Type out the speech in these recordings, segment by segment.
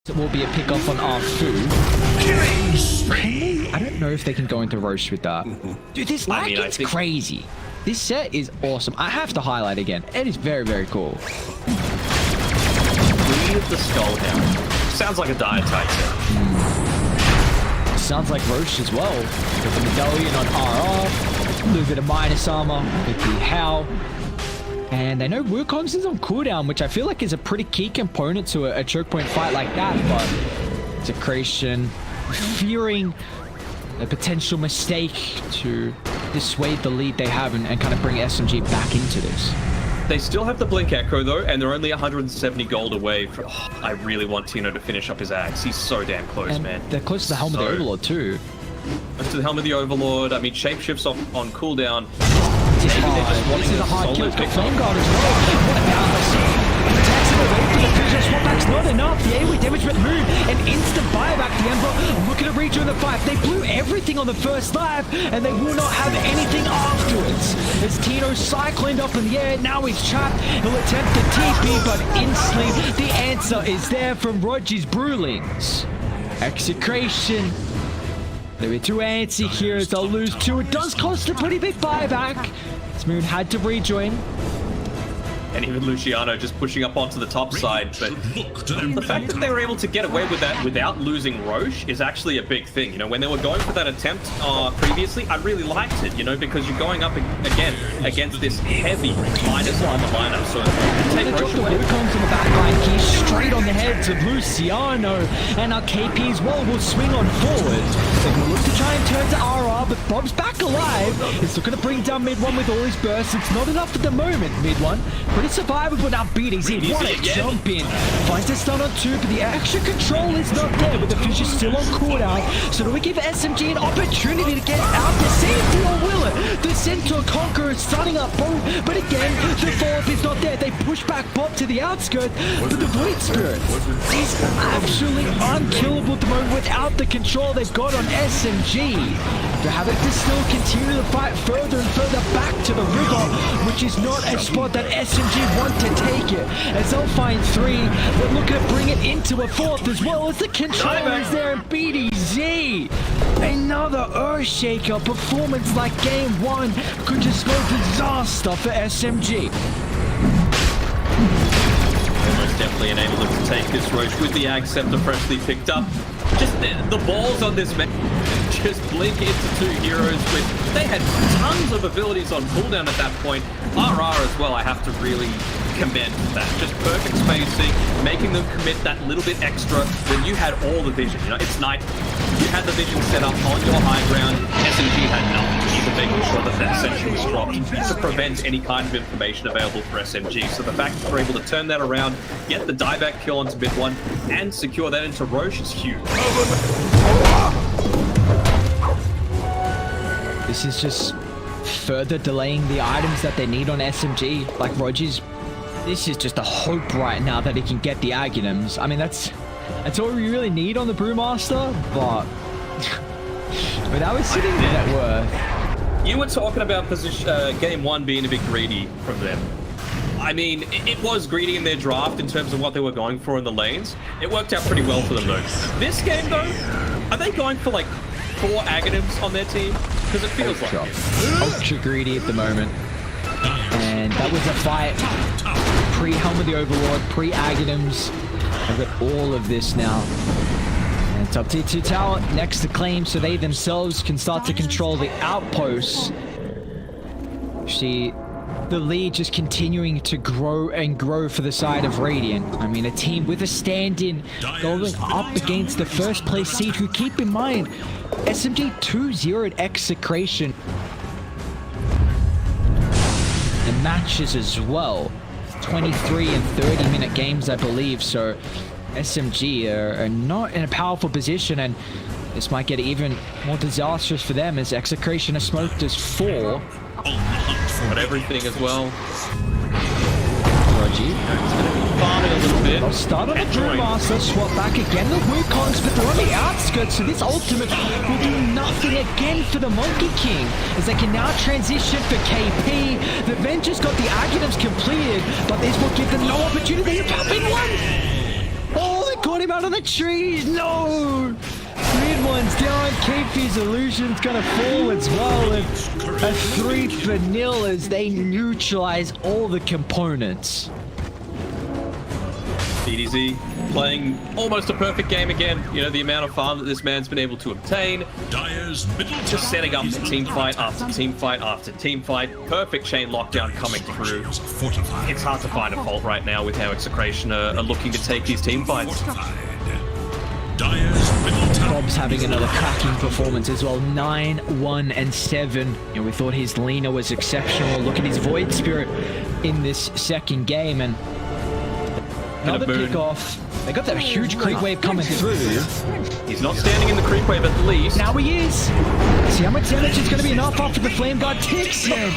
It will be a pick off on R2. I don't know if they can go into Roche with that. Dude, this lag is crazy. This set is awesome. I have to highlight again. It is very, very cool. Bleed of the Skullhound. Sounds like a dire type set. Sounds like Roche as well. With the medallion on RR. A little bit of minus armor with the How. And I know Wukong's is on cooldown, which I feel like is a pretty key component to a choke point fight like that. But Desecration, fearing a potential mistake to dissuade the lead they have and kind of bring SMG back into this. They still have the Blink Echo though, and they're only 170 gold away from... Oh, I really want Tino to finish up his axe. He's so damn close, and man. They're close to the Helm of the Overlord too. Close to the Helm of the Overlord. I mean, Shapeshift's on cooldown. This is a hard kill for Flame Guard as well. What about this? Attacks him away from the fusion. Swap back's not enough. The AoE damage with Moon. An instant buyback. The Emperor looking to rejoin the fight. They blew everything on the first lap, and they will not have anything afterwards. As Tino cycloned up in the air, now he's trapped. He'll attempt the TP, but instantly the answer is there from Roger's Brewlings. Execration. They're too antsy here as they'll lose two. It does cost a pretty big buyback. Moon had to rejoin. And even Luciano just pushing up onto the top side. But the fact that they were able to get away with that without losing Roche is actually a big thing. You know, when they were going for that attempt previously, I really liked it, you know, because you're going up again against this heavy minus on the lineup. So take Roche away. Wukong's in the back line. He's straight on the heads of Luciano. And our KP as well will swing on forward. They're going to look to try and turn to RR, but Bob's back alive. He's looking to bring down mid one with all his bursts. It's not enough at the moment, mid one. Pretty survivable now. BTS in. What a jump in. Finds a stun on two, but the extra control is not there. But the fish is still on cooldown. So do we give SMG an opportunity to get out to safety, or will it? The Centaur Conqueror is starting up both, but again, the follow-up is not there. They push back Bob to the outskirts, but the Void Spirit is absolutely unkillable at the moment without the control they've got on SMG. They're having to still continue the fight further and further back to the river, which is not a spot that SMG want to take it. As they'll find three, they're looking to bring it into a fourth as well as the controller is there in BDZ. Another Earthshaker performance like game one could just go disaster for SMG. Almost definitely enabled them to take this Roche with the Ag Scepter freshly picked up. Just the balls on this man just blink into two heroes with... They had tons of abilities on cooldown at that point. RR as well, I have to really commend that. Just perfect spacing, making them commit that little bit extra when you had all the vision. You know, it's night. You had the vision set up on your high ground. SMG had nothing, even making sure that that session was dropped to prevent any kind of information available for SMG. So the fact that we're able to turn that around, get the dieback kill onto mid one, and secure that into Roche is huge. This is just further delaying the items that they need on SMG. Like Roger's, this is just a hope right now that he can get the items. I mean, that's all we really need on the Brewmaster, but that was sitting in net worth. You were talking about game one being a bit greedy from them. I mean, it was greedy in their draft in terms of what they were going for in the lanes. It worked out pretty well for them though. This game though, are they going for like 4 Aghanims on their team? Because it feels like it. Ultra greedy at the moment. And that was a fight pre-Helm of the Overlord, pre-Aghanims. I've got all of this now. And top tier 2 tower next to claim, so they themselves can start to control the outposts. See the lead just continuing to grow and grow for the side of Radiant. I mean, a team with a stand-in going up against the first place seed, who, keep in mind, SMG 2-0'd Execration. And matches as well. 23 and 30-minute games, I believe. So SMG are not in a powerful position, and this might get even more disastrous for them as Execration are smoked as 4. But everything as well. Roger. Farming a little bit. They'll start on the Brewmaster, swap back again the Wukongs, but they're on the outskirts, so this ultimate will do nothing again for the Monkey King, as they can now transition for KP. The Vengeance got the Aghanims completed, but this will give them no opportunity to pop in one. Oh, they got got him out of the trees. No! Mid one's down. KP's illusion's gonna fall as well. And a 3-0 as they neutralize all the components. BDZ playing almost a perfect game again. You know, the amount of farm that this man's been able to obtain. Just setting up team fight after team fight after team fight. Perfect chain lockdown coming through. It's hard to find a fault right now with how Execration are looking to take these team fights. Bob's having another cracking performance as well. 9, 1, 7. And we thought his Lina was exceptional. Look at his Void Spirit in this second game. And another kickoff. They got that huge creep wave coming through. He's not standing in the creep wave at least. Now he is. See how much damage is going to be enough after the Flame Guard ticks in.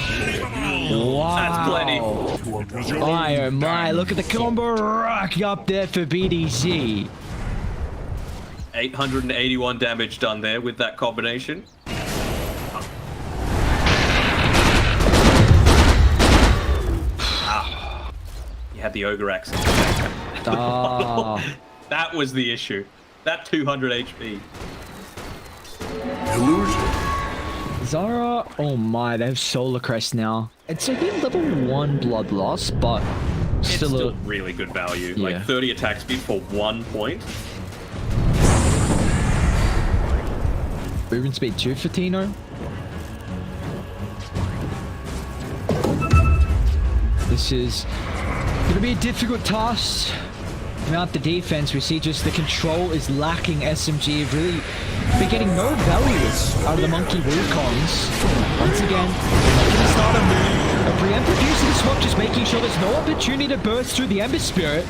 Wow. That's plenty. My oh my, look at the combo rock up there for BDZ. 881 damage done there with that combination. You had the Ogre accent. That was the issue. That 200 HP. Illusion. Zara, oh my, they have Solar Crest now. It's only level 1 blood loss, but still really good value. Yeah. Like 30 attack speed for 1 point. Movement speed 2 for Tino. This is going to be a difficult task. Throughout the defense, we see just the control is lacking. SMG have really been getting no value out of the Monkey Wukongs. Once again, making a start on a preemptive use of the swap, just making sure there's no opportunity to burst through the Ember Spirit.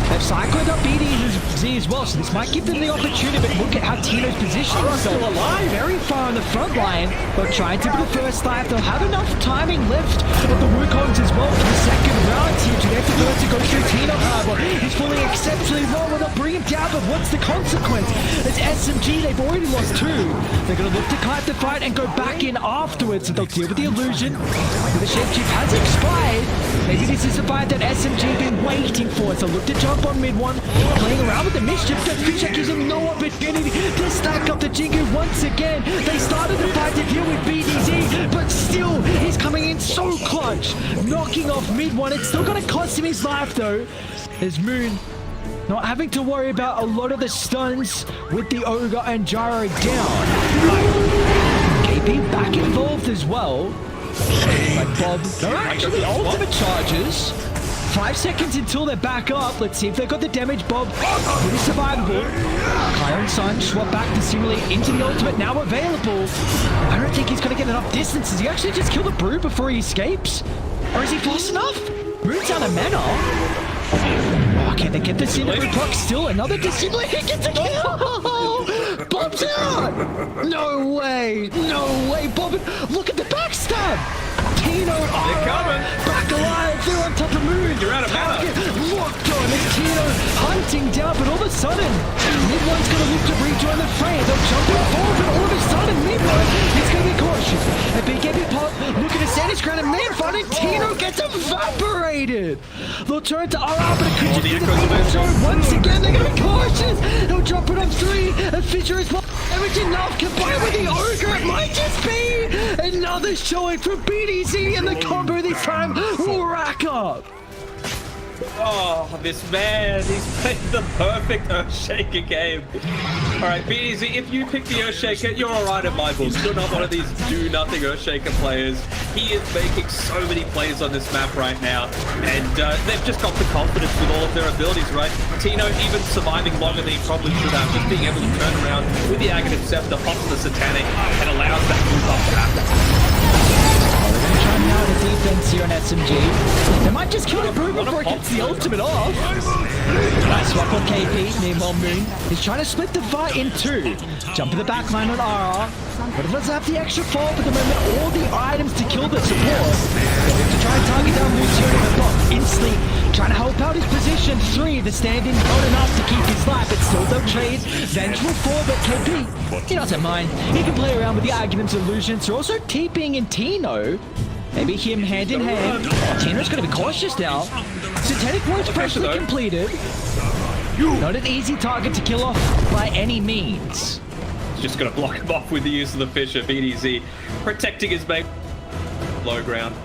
They've cycled up BDZ as well, so this might give them the opportunity, but look at how Tino's positioning himself alive, very far on the front line, but trying to be the first life. They'll have enough timing left of the Wukongs as well for the second round here. To get the first to go through Tino Harbor. He's falling exceptionally well, but they'll bring him down, but what's the consequence? It's SMG, they've already lost 2. They're going to look to kite the fight and go back in afterwards, so they'll deal with the illusion. The Shapechief has expired. Maybe this is the fight that SMG have been waiting for, so look to jump on mid one, playing around with the mischief. Fishek gives him no opportunity to stack up the Jingu once again. They started the fight to deal with BDZ, but still, he's coming in so clutch, knocking off mid one. It's still going to cost him his life though. There's Moon not having to worry about a lot of the stuns with the Ogre and Gyro down. KP back involved as well. Like Bob, they're actually ultimate charges. 5 seconds until they're back up. Let's see if they got the damage. Bob, pretty survivable. Kion Sun swap back to simulate into the ultimate, now available. I don't think he's going to get enough distance. Does he actually just kill the Brew before he escapes? Or is he fast enough? Moon's out of mana. Okay, they get the Cinnamon proc still. Another Dissimilar. He gets a kill. Bob's out. No way. No way. Bob, look at the backstab. Tino, back alive. They're on top of Moon. You're out of mana. Locked on. It's Tino hunting down, but all of a sudden, mid one's going to look to rejoin the fray. They'll jump in forward, but all of a sudden, mid one is going to be cautious. A big heavy pop, looking to stand his ground, and man fighting Tino gets evaporated. They'll turn to RR, but it could just be the beat zone. Once again, they're going to be cautious. He'll drop it on 3. A Fisher is damage enough, combined with the Ogre. It might just be another showing from BDZ, and the combo this time will rack up. Oh, this man, he's played the perfect Earthshaker game. Alright, BDZ, if you pick the Earthshaker, you're alright in my books. You're not one of these do-nothing Earthshaker players. He is making so many plays on this map right now, and they've just got the confidence with all of their abilities, right? Tino even surviving longer than he probably should have, just being able to turn around with the Aghanim Scepter, pops the Satanic, and allows that move up to happen. They're going to try now the defense here on SMG. They might just kill the Brew before it gets the ultimate off. Nice swap on KP. Meanwhile, Moon is trying to split the fight in 2. Jump in the back line on RR. But it doesn't have the extra fall at the moment. All the items to kill the support. To try and target down Lucio in the block. Instantly trying to help out his position. 3, the stand-in not enough to keep his life. But still no trade. Vengeful 4, but KP, he doesn't mind. He can play around with the Aghanim's illusions. They're also TPing in Tino. Maybe him hand in hand. Tino's going to be cautious now. Satanic Ward's freshly completed. Not an easy target to kill off by any means. He's just going to block him off with the use of the Fisher. BDZ protecting his mate. Low ground.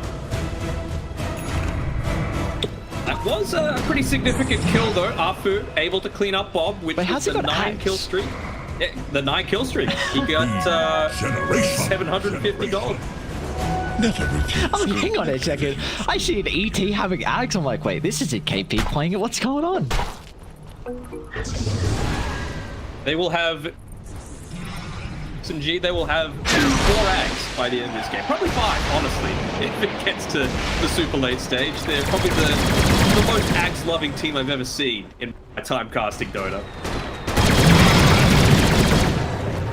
That was a pretty significant kill though. Afu able to clean up Bob, which was the 9 kill streak. Yeah, the 9 kill streak. He got $750. Oh, hang on a second. I see an ET having Ags. I'm like, wait, this isn't KP playing it. What's going on? They will have SMG. They will have 4 Ags by the end of this game. Probably 5, honestly. If it gets to the super late stage, they're probably the most Ags-loving team I've ever seen in my time casting Dota.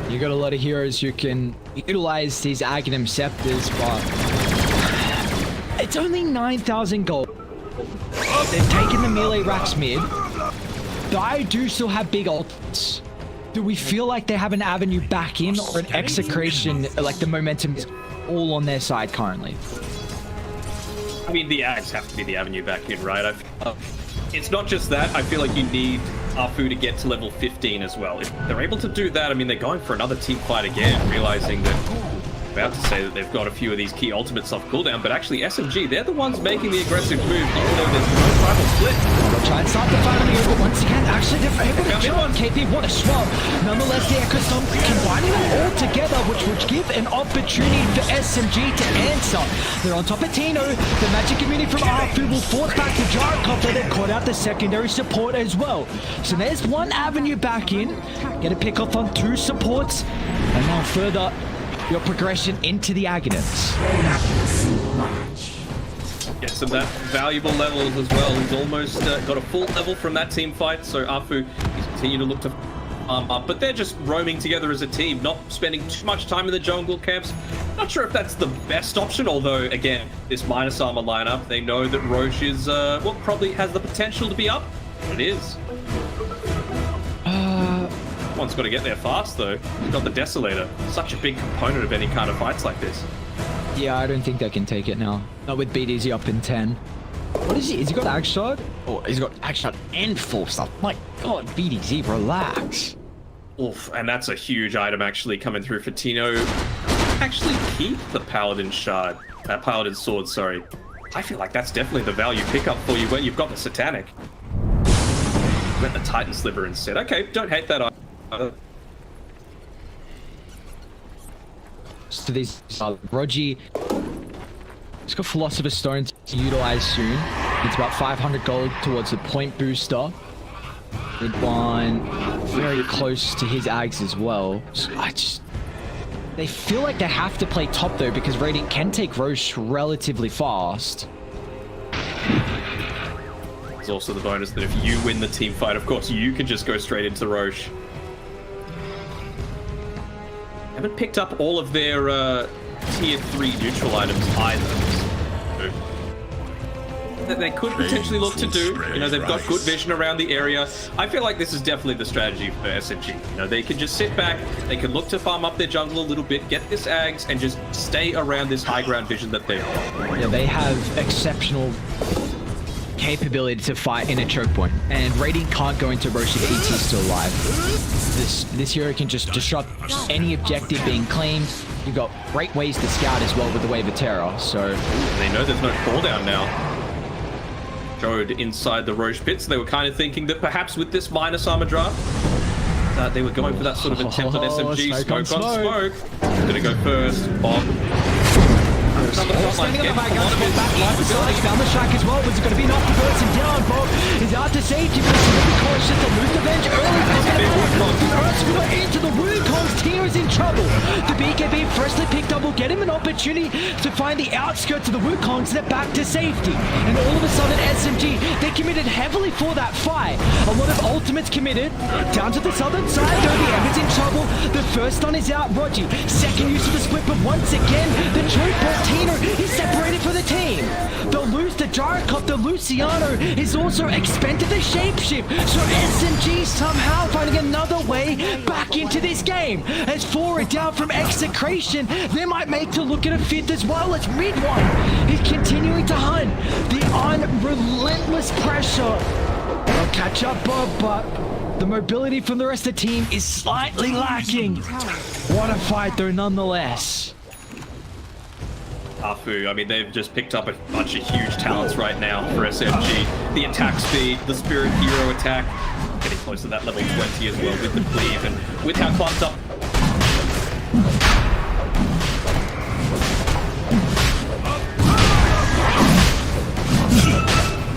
You got a lot of heroes who can utilize these Aghanim Scepters, but it's only 9,000 gold. They've taken the melee racks mid. They do still have big ults. Do we feel like they have an avenue back in, or an execration, like the momentum is all on their side currently? I mean, the Ags have to be the avenue back in, right? It's not just that. I feel like you need Afu to get to level 15 as well. If they're able to do that, I mean, they're going for another team fight again, realizing that about to say that they've got a few of these key ultimates off cooldown, but actually SMG, they're the ones making the aggressive move, even though there's no rival split. They'll try and start the fight on the over once again. Actually, they're able to kill on KP. What a swap. Nonetheless, the Echo Storm combining them all together, which would give an opportunity for SMG to answer. They're on top of Tino. The magic immunity from Afu will force back the Gyrocopter. They've caught out the secondary support as well. So there's one avenue back in. Get a pick off on 2 supports. And now further your progression into the Aghanims. Get some that valuable levels as well. He's almost got a full level from that team fight, so Afu he's continuing to look to up, but they're just roaming together as a team, not spending too much time in the jungle camps. Not sure if that's the best option, although again, this minus armor lineup, they know that Roche is well, probably has the potential to be up. It is. One's got to get there fast though. He's got the Desolator. Such a big component of any kind of fights like this. Yeah, I don't think they can take it now. Not with BDZ up in 10. What is he? Has he got Ag Shot? Oh, he's got Ag Shot and full stuff. My god, BDZ, relax. Oof, and that's a huge item actually coming through for Tino. Actually keep the Paladin Shard. Paladin Sword, sorry. I feel like that's definitely the value pickup for you when you've got the Satanic. Went the Titan Sliver instead. Okay, don't hate that item. To these Rogi, he's got Philosopher's Stone to utilize soon. It's about 500 gold towards the point booster. Mid one very close to his Ags as well. So they feel like they have to play top though, because Radiant can take Roche relatively fast. There's also the bonus that if you win the team fight, of course, you can just go straight into Roche. Haven't picked up all of their tier 3 neutral items either. That they could potentially look to do. You know, they've got good vision around the area. I feel like this is definitely the strategy for SMG. You know, they can just sit back, they can look to farm up their jungle a little bit, get this Ags, and just stay around this high ground vision that they've got. Yeah, they have exceptional capability to fight in a choke point, and Radiant can't go into Roche if ET's still alive. This hero can just disrupt any objective being claimed. You've got great ways to scout as well with the Wave of Terror, so... They know there's no cooldown now. Jode inside the Roche pits. They were kind of thinking that perhaps with this minus armor draft, they were going for that sort of intent on SMG. Smoke on smoke. Gonna go first. Bob. Standing on the high guns, back inside, found the shack as well. Was it going to be enough to burst him down? Bob is out to safety, but it's really cautious to lose the bench early. The Earthspeeder into the Wukongs. Tino's in trouble. The BKB freshly picked up will get him an opportunity to find the outskirts of the Wukongs. They're back to safety. And all of a sudden, SMG, they committed heavily for that fight. A lot of ultimates committed. Down to the southern side, though, the Ember's in trouble. The first stun is out, Rogi. Second use of the split, but once again, the choke ball Tino is separated for the team. They'll lose the Gyrocopter. Luciano is also expended the shapeshift. So SMG somehow finding another way back into this game. As 4 are down from execration, they might make to look at a 5th as well. As mid one is continuing to hunt. The unrelentless pressure of catch up, Bob, but the mobility from the rest of the team is slightly lacking. What a fight, though, nonetheless. Afu, I mean, they've just picked up a bunch of huge talents right now for SMG. The attack speed, the Spirit Hero attack, getting close to that level 20 as well with the cleave, and with how clumped up.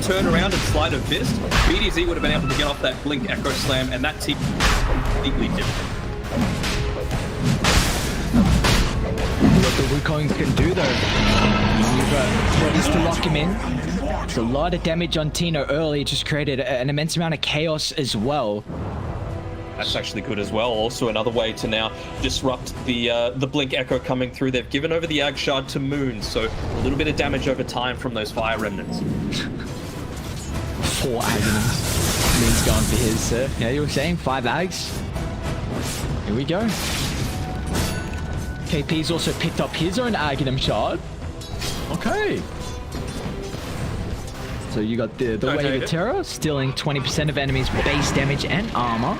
Turn around and slide a fist, BTS would have been able to get off that Blink Echo Slam, and that team completely different. What the Wukongs can do, though. You've got bodies to lock him in. It's a lot of damage on Tino early. It just created an immense amount of chaos as well. That's actually good as well. Also another way to now disrupt the Blink Echo coming through. They've given over the Ag Shard to Moon, so a little bit of damage over time from those Fire Remnants. 4 Aghanim's. Moon's going for his, sir. Yeah, you were saying 5 Ags. Here we go. KP's also picked up his own Aghanim Shard. Okay. So you got the Wave of Terror, stealing 20% of enemies' base damage and armor.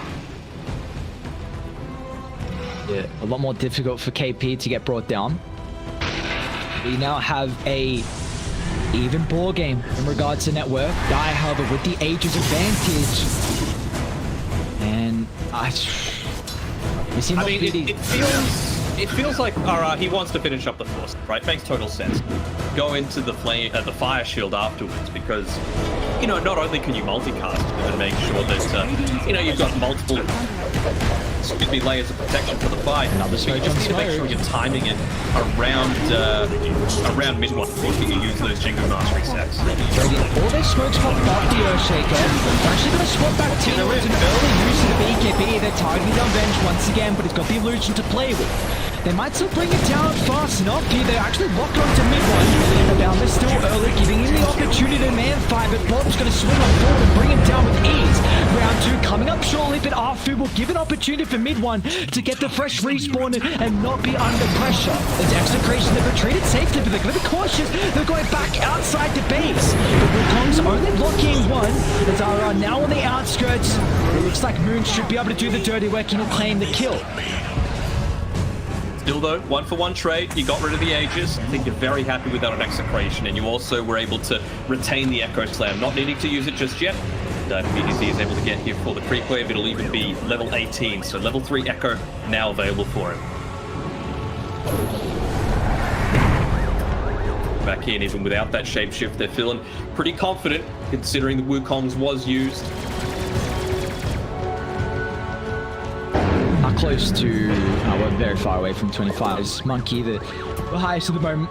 Yeah, a lot more difficult for KP to get brought down. We now have a even ball game in regards to net worth. Die, however, with the Aegis advantage. And I mean, it feels like he wants to finish up the force, right? Makes total sense. Go into the fire shield afterwards, because not only can you multicast and make sure that you've got multiple layers of protection for the fight. Another but you just need to make sure you're timing it around mid-one before you use those Jingo Mastery sets. All their smokes pop off the Earthshaker. They're actually going to swap back Tino with an early use of the BKB. They're targeting down Venge once again, but it's got the illusion to play with. They might still bring it down fast enough here. They actually lock onto mid-one. The Boundless still early, giving him the opportunity to man fight, but Bob's going to swing on forward and bring him down with ease. Round 2 coming up shortly, but Afu will give an opportunity for mid-one to get the fresh respawn and not be under pressure. As Execration, they've retreated safely, but they're going to be cautious. They're going back outside the base. The Wukong's only blocking one. As Zara now on the outskirts. It looks like Moon should be able to do the dirty work and he'll claim the kill. Still though, 1-for-1 trade, you got rid of the Aegis. I think you're very happy with that on Execration, and you also were able to retain the Echo Slam, not needing to use it just yet. BTC is able to get here for the creep wave. It'll even be level 18, so level 3 Echo now available for him. Back in, even without that shapeshift, they're feeling pretty confident, considering the Wukong's was used. Close to, we're very far away from 25. Is Monkey the highest at the moment?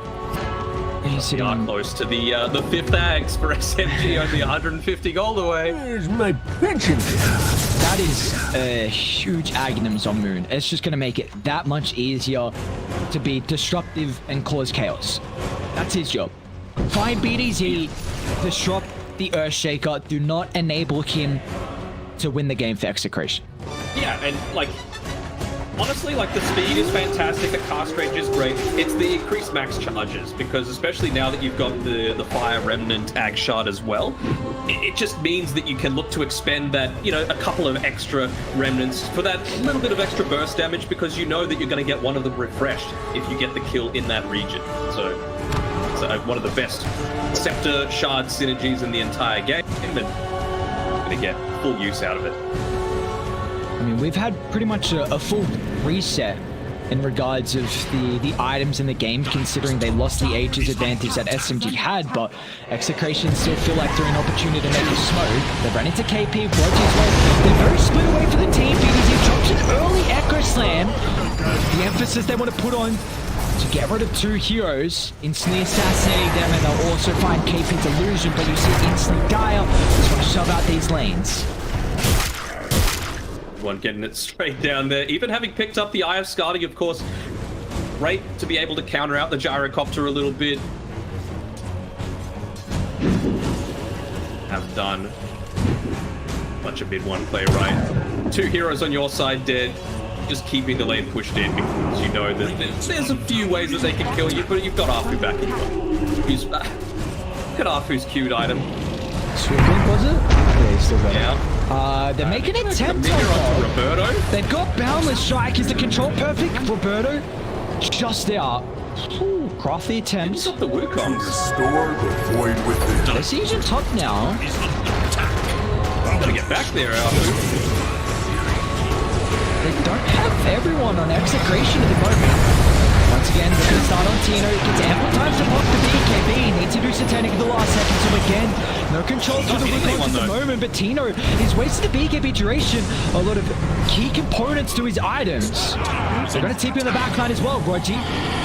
He's sitting on close to the 5th Ags for SMG, only 150 gold away. Where's my pension? That is huge Aghanims on Moon. It's just going to make it that much easier to be disruptive and cause chaos. That's his job. Find BDZ, disrupt the Earthshaker, do not enable him to win the game for Execration. Yeah, and honestly, the speed is fantastic, the cast range is great. It's the increased max charges, because especially now that you've got the Fire Remnant Ag Shard as well, it just means that you can look to expend that, a couple of extra remnants for that little bit of extra burst damage, because you know that you're going to get one of them refreshed if you get the kill in that region. So it's one of the best Scepter Shard synergies in the entire game, and you're going to get full use out of it. I mean, we've had pretty much a full reset in regards of the items in the game, considering they lost the Aegis advantage that SMG had, but Execration still feel like they're an opportunity to make a smoke. They've run into KP, Blodge's way. They're very split away for the team. BTC drops an early Echo Slam. The emphasis they want to put on to get rid of 2 heroes, instantly assassinating them, and they'll also find KP's illusion, but you see instantly Dire just want to shove out these lanes. One getting it straight down there. Even having picked up the Eye of Skadi, of course, great to be able to counter out the gyrocopter a little bit. Have done a bunch of mid-one play right. 2 heroes on your side dead. Just keeping the lane pushed in, because you know that there's a few ways that they can kill you, but you've got Afu back in you. Look at Afu's queued item. Swift Blink, was it? Okay, still got Yeah. it. They're making an attempt Mirror onto on Roberto. They've got Boundless Strike. Is the control perfect? Roberto just out. Ooh, crafty attempt. He's got the Wukongs. Restore the void within. Besiege on top now. Gotta get back there, Alpha. They don't have everyone on Execration at the moment. Once again, they're going to start on Tino. Gets ample time to pop the BKB. Needs to do Satanic at the last second. So again, no control through the Wukongs at the moment. But Tino is wasting the BKB duration. A lot of key components to his items. They're going to TP on the backline as well. Roger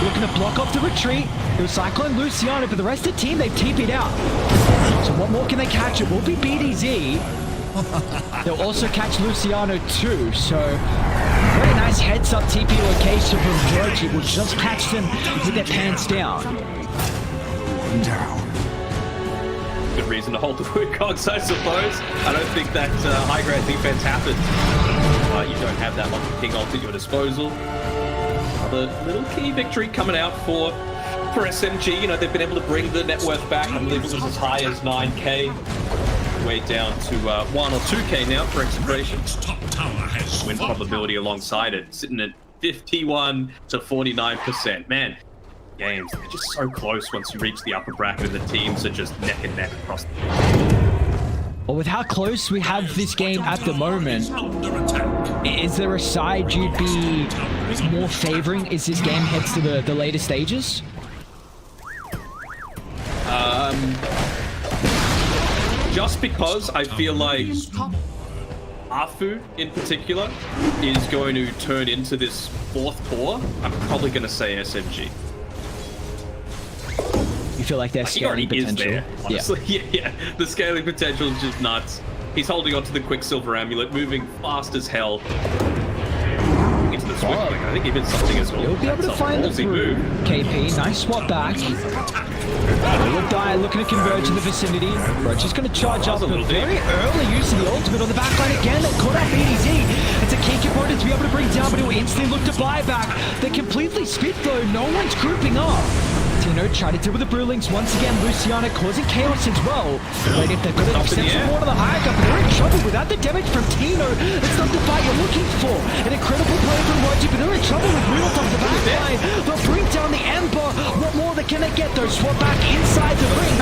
looking to block off the retreat. It was Cyclone Luciano, but the rest of the team, they've TP'd out. So what more can they catch? It will be BDZ. They'll also catch Luciano too, so very nice heads-up TP location from Georgie. Will just catch them with their pants down. Good reason to hold the Wukongs, I suppose. I don't think that high-grade defense happens. You don't have that much King ult at your disposal. Another little key victory coming out for SMG. You know, they've been able to bring the net worth back. I believe it was as high as 9k. Way down to 1 or 2k now for Execration. Win probability alongside it, sitting at 51 to 49%. Man, games, they're just so close once you reach the upper bracket, and the teams are just neck and neck across the Well, with how close we have this game at the moment, is there a side you'd be more favoring as this game heads to the later stages? Just because I feel like Afu in particular is going to turn into this fourth core, I'm probably going to say SMG. You feel like there's scaling potential? Is there, honestly. Yeah. The scaling potential is just nuts. He's holding onto the Quicksilver Amulet, moving fast as hell. Into the Swift Link. I think he did something as well. He'll be able to find the through. KP, nice swap back. Look, die looking to converge in the vicinity. Roach is going to charge up, but very early use of the ultimate on the backline again. They caught out BDZ. It's a key component to be able to bring down, but it will instantly look to buy back. They're completely split though. No one's grouping up. Tino tried to deal with the Brewlings once again. Luciano causing chaos as well. But if they've got an exceptional one of the high gun, they're in trouble without the damage from Tino. It's not the fight you're looking for. An incredible play from Roger, but they're in trouble with Real on the backline. They'll bring down the Ember. What more can they get though? Swap back inside the ring.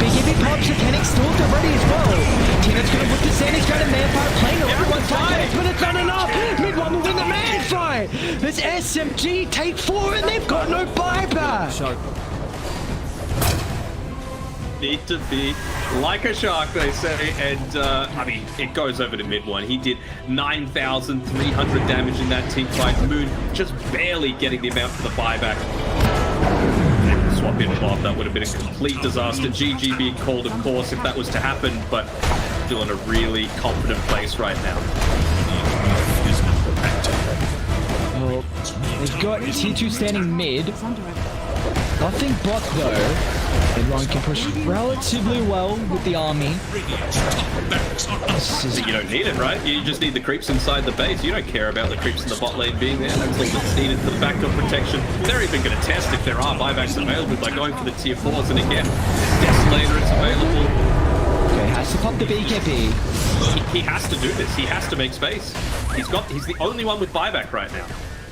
BKB pops, Satanic still they're ready as well. Tino's going to look to Sand. He's got a man fight playing. Everyone's fighting, but it's not enough. Mid-one will win the man fight. This SMG take 4 and they've got no buyback. Need to be like a shark, they say, and I mean, it goes over to mid-one. He did 9,300 damage in that team fight. Moon just barely getting the amount for the buyback. Swap in Bob, that would have been a complete disaster. GG being called, of course, if that was to happen, but still in a really confident place right now. Well, they've got T2 standing mid. Nothing bot though. Everyone can push relatively well with the army. You don't need it, right? You just need the creeps inside the base. You don't care about the creeps in the bot lane being there. That's all that's needed for the backdoor protection. They're even going to test if there are buybacks available by going for the tier 4s. And again, Desolator, it's available. Okay, has to pop the BKB. He has to do this. He has to make space. He's the only one with buyback right now.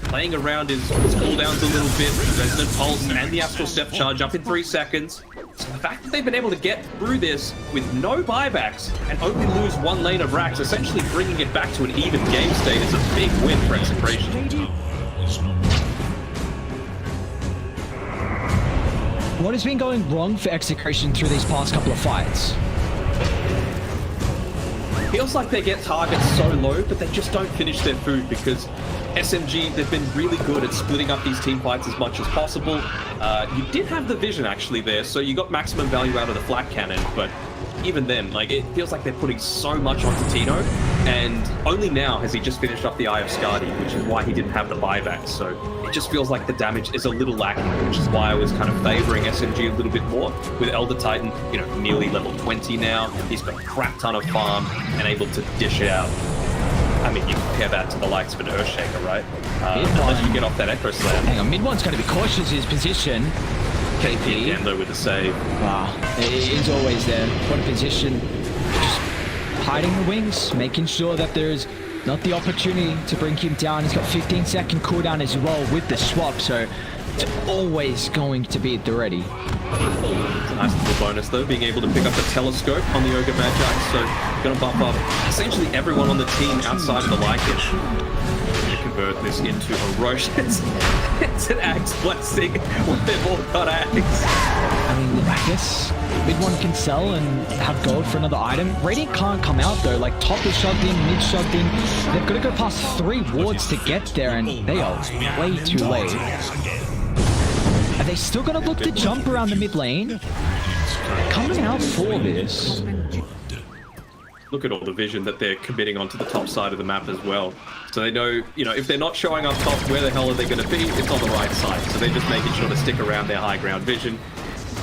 Playing around his cooldowns a little bit, Resonant Pulse and the Astral Step Charge up in 3 seconds. So the fact that they've been able to get through this with no buybacks and only lose 1 lane of racks, essentially bringing it back to an even game state, is a big win for Execration. What has been going wrong for Execration through these past couple of fights? Feels like they get targets so low, but they just don't finish their food because SMG, they've been really good at splitting up these team fights as much as possible. You did have the vision actually there, so you got maximum value out of the flat cannon, but even then, like, it feels like they're putting so much onto Tino, and only now has he just finished off the Eye of Skadi, which is why he didn't have the buyback. So it just feels like the damage is a little lacking, which is why I was kind of favoring SMG a little bit more. With Elder Titan, you know, nearly level 20 now, he's got a crap ton of farm and able to dish it out. I mean, you compare that to the likes of an Earthshaker, right? Unless you get off that Echo Slam. Hang on, mid-one's going to be cautious in his position. KP. Gando with a save. Wow, he's always there. What a position. Just hiding the wings, making sure that there's not the opportunity to bring him down. He's got 15-second cooldown as well with the swap, so it's always going to be at the ready. It's a nice little bonus though, being able to pick up the telescope on the Ogre Magi, so gonna buff up essentially everyone on the team outside of the Lycan. Convert this into a Roche. It's an Axe blessing when they've all got Axe. I mean, I guess mid one can sell and have gold for another item. Radiant can't come out though, like top is shoved in, mid shoved in. They've got to go past 3 wards to get there and they are way too late. Are they still going to look to jump around the mid lane? Coming out for this. Look at all the vision that they're committing onto the top side of the map as well. So they know, you know, if they're not showing up top, where the hell are they going to be? It's on the right side. So they're just making sure to stick around their high ground vision.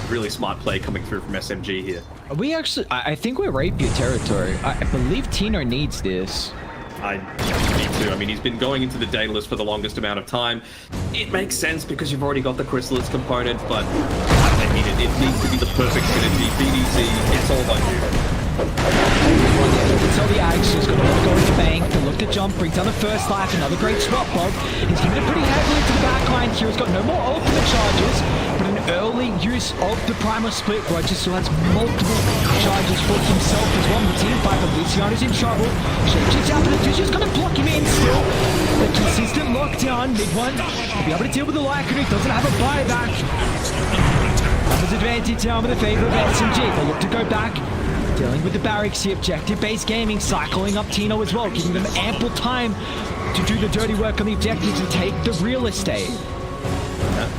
Really smart play coming through from SMG here. We actually, I think we're rapier territory. I believe Tino needs this. I need to. I mean, he's been going into the Daedalus for the longest amount of time. It makes sense because you've already got the Chrysalis component, but I mean, it needs to be the perfect synergy. BDZ, it's all on you. You can tell the Axe is going to want to go into bank, to look to jump, brings down the first life, another great swap Bob. He's giving it pretty heavily to the backline here. He's got no more ultimate charges, but an early use of the primal split. Roger still has multiple charges for himself as well. The team fight, but Luciano's in trouble. Changes out, but the Fisher's going to block him in still. The consistent lockdown, mid one, will be able to deal with the Lycan who doesn't have a buyback. Numbers advantage now in the favor of SMG. They'll look to go back. Dealing with the barracks here, objective-based gaming, cycling up Tino as well, giving them ample time to do the dirty work on the objectives and take the real estate.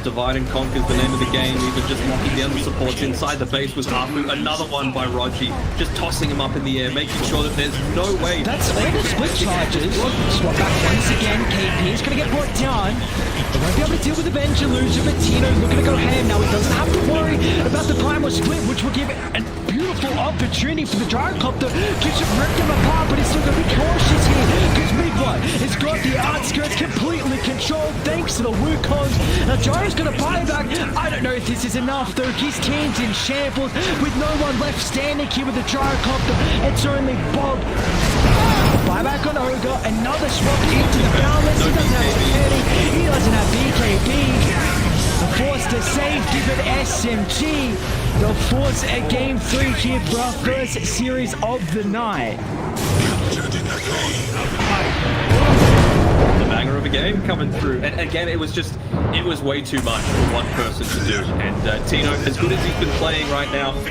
Divide and conquer is the name of the game. Even just knocking down the supports inside the base with Afu. Another one by Rogi, just tossing him up in the air, making sure that there's no way. That's all the split charges. Swap back once again. KP is going to get brought down. They won't be able to deal with the bench illusion, but Tino's looking to go ham now. He doesn't have to worry about the primal split, which will give a beautiful opportunity for the Gyrocopter to just rip them apart, but he's still going to be cautious here because Midway has got the outskirts completely controlled thanks to the Wukongs. Now Gyro's going to buy back. I don't know if this is enough though. His team's in shambles with no one left standing here with the Gyrocopter. It's only Bob. Buyback on Ogre, another swap into the Boundless. He doesn't have security, he doesn't have BKB. The force to safety for SMG. They'll force a game 3 here for our first series of the night. The banger of a game coming through. And again, it was way too much for one person to do. And Tino, as good as he's been playing right now for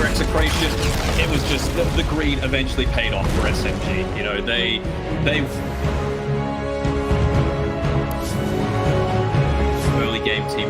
Execration, it was just the greed eventually paid off for SMG. You know, they early game team.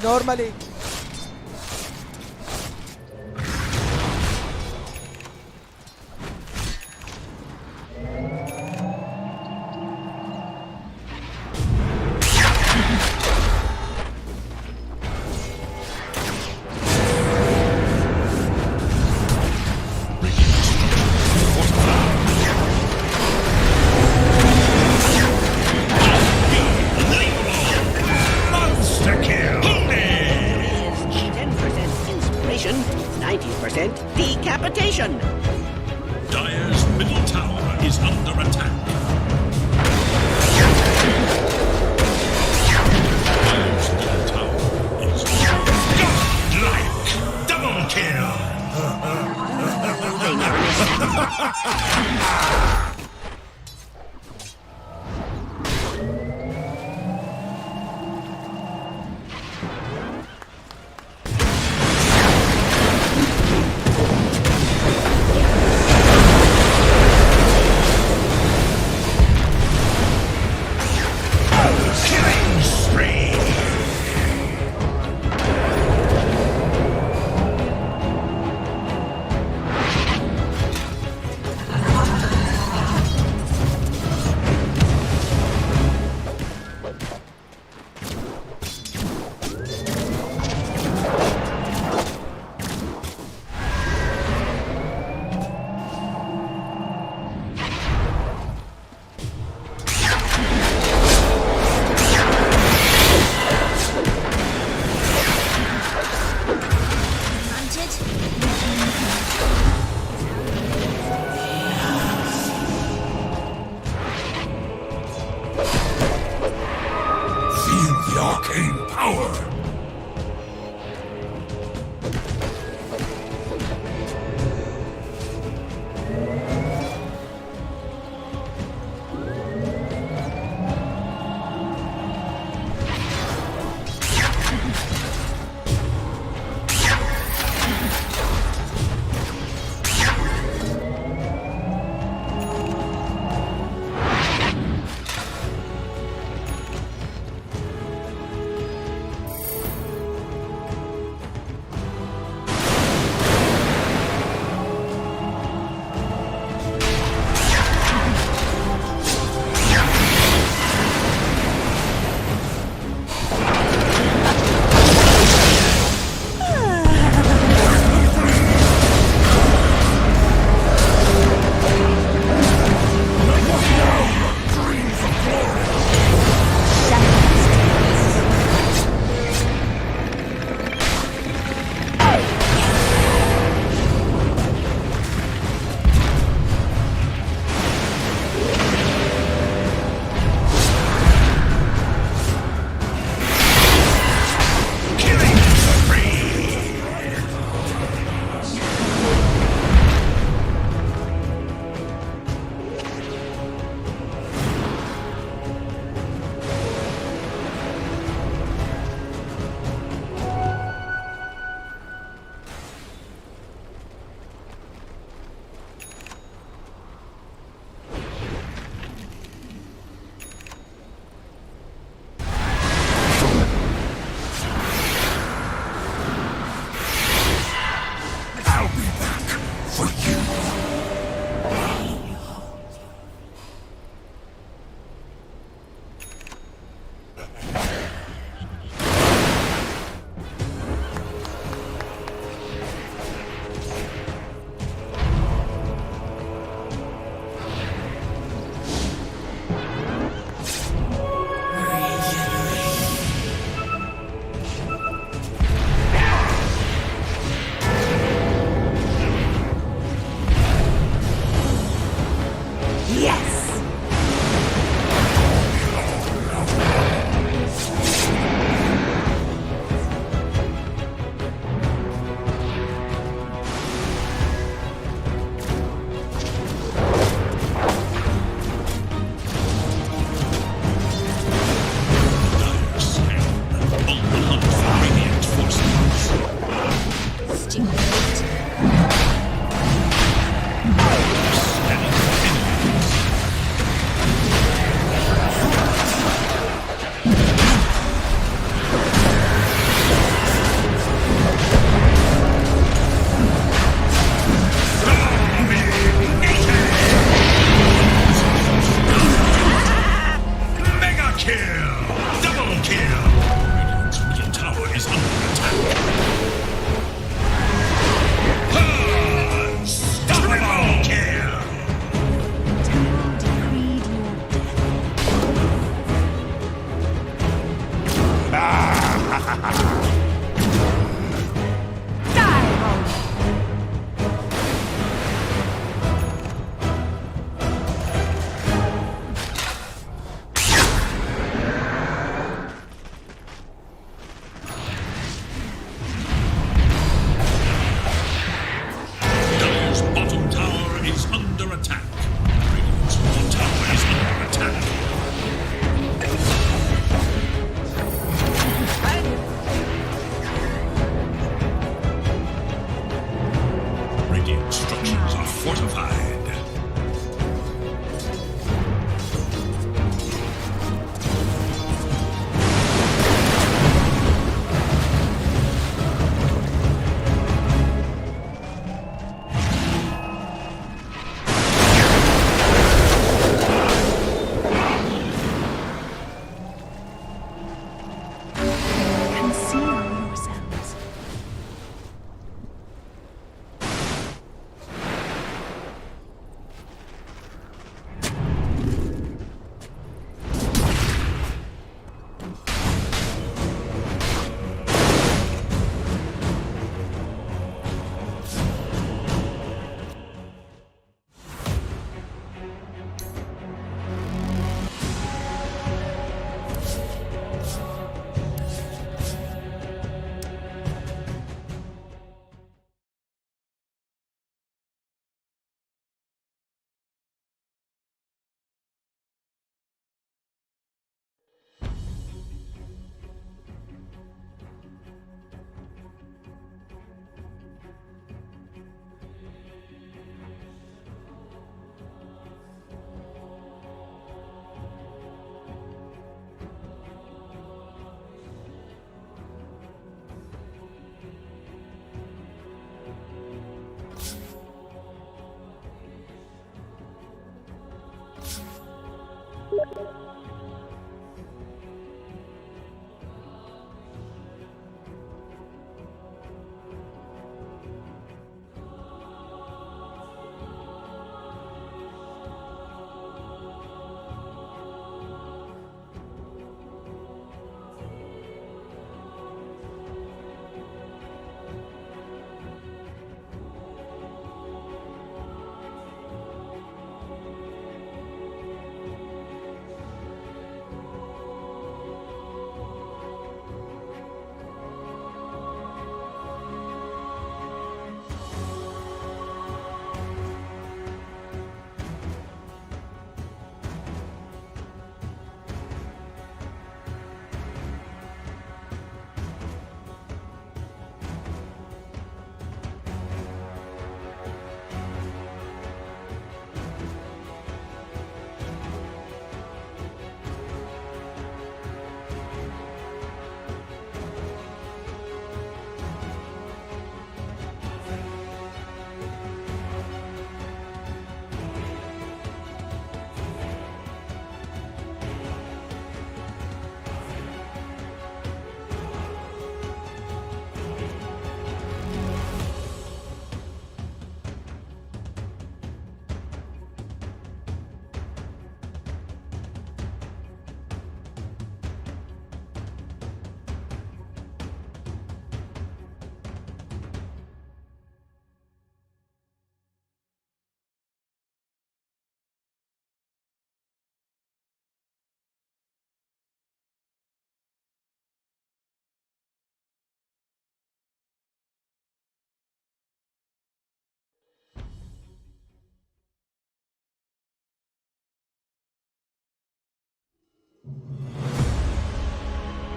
Normally. Monster kill! 90% decapitation. Dire's middle tower is under attack. Dire's middle tower is godlike. Double kill! They never missed. fortified. Conceal yourselves.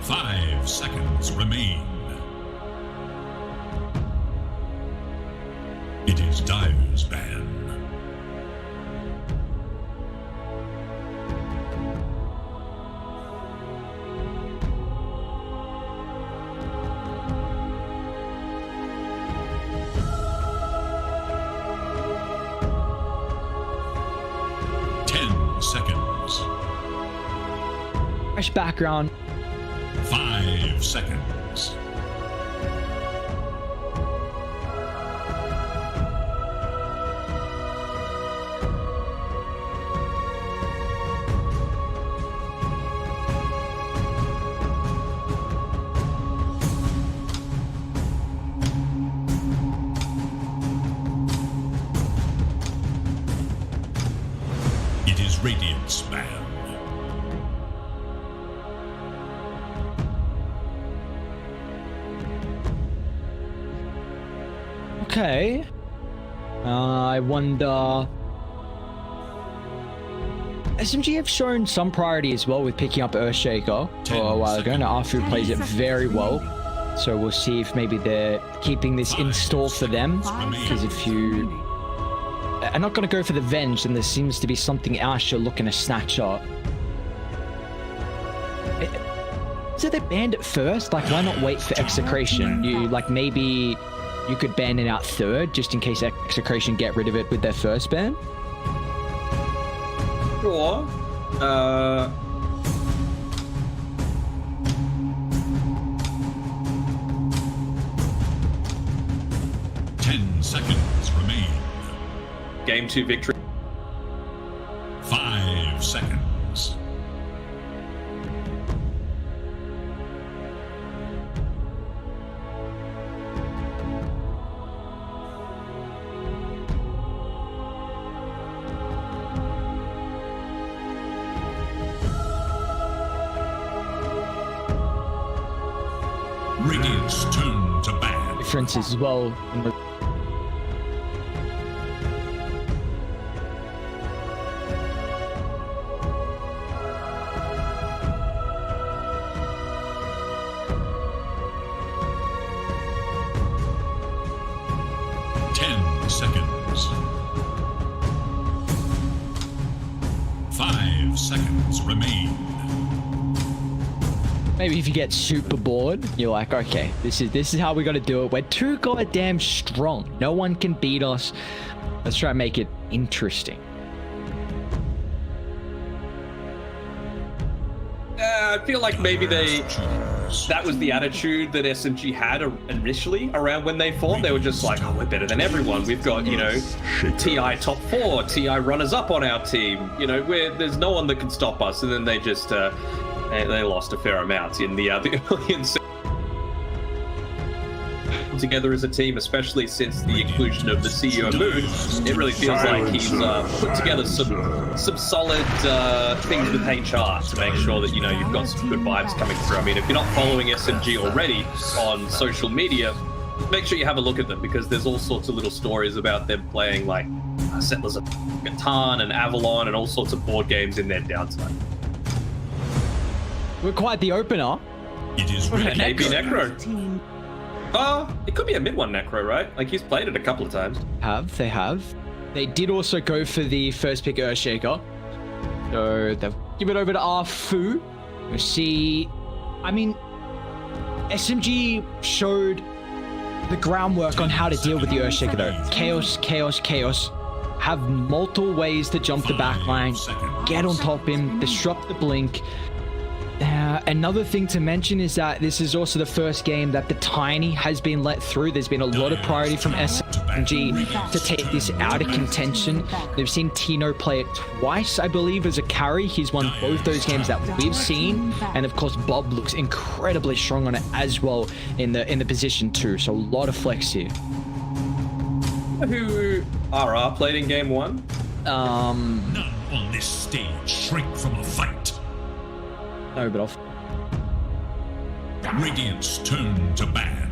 Five seconds remain. It is Dire's ban. Seconds. Fresh background. 5 seconds. It is Radiant's ban. Okay. I wonder... SMG have shown some priority as well with picking up Earthshaker a while ago. Now Arfu plays it very well. So we'll see if maybe they're keeping this in store for them. Because if you are not going to go for the Venge, and there seems to be something else you're looking to snatch up. So they banned it first? Like, why not wait for Execration? You, like, maybe you could ban it out third, just in case Execration get rid of it with their first ban? Sure. 10 seconds remain. Game 2 victory. 5 seconds. Radiant's turn to ban. Differences as well. Seconds. 5 seconds remain. Maybe if you get super bored, you're like, okay, this is how we got to do it. We're too goddamn strong. No one can beat us. Let's try and make it interesting. I feel like maybe that was the attitude that SMG had initially around when they formed. They were just like, oh, we're better than everyone. We've got, you know, TI top 4, TI runners up on our team. You know, there's no one that can stop us. And then they just, they lost a fair amount in the early and together as a team, especially since the inclusion of the CEO Moon. It really feels like he's put together some solid things with HR to make sure that, you know, you've got some good vibes coming through. I mean, if you're not following SMG already on social media, make sure you have a look at them, because there's all sorts of little stories about them playing like Settlers of Catan and Avalon and all sorts of board games in their downtime. We're quite the opener. It is ready. AP Necro. It could be a mid one Necro, right? Like, he's played it a couple of times. They have. They did also go for the first pick Earthshaker. So they'll give it over to Arfu. We'll see. I mean, SMG showed the groundwork on how to deal with the Earthshaker though. Chaos, chaos, chaos. Have multiple ways to jump the backline, get on top of him, disrupt the blink. Another thing to mention is that this is also the first game that the Tiny has been let through. There's been a lot of priority from SMG to take this out of contention. They've seen Tino play it twice, I believe, as a carry. He's won both those games that we've seen. And of course, Bob looks incredibly strong on it as well in the position too. So a lot of flex here. Who RR played in game 1? None on this stage shrink from a fight. No, but off. Radiant's turn to ban.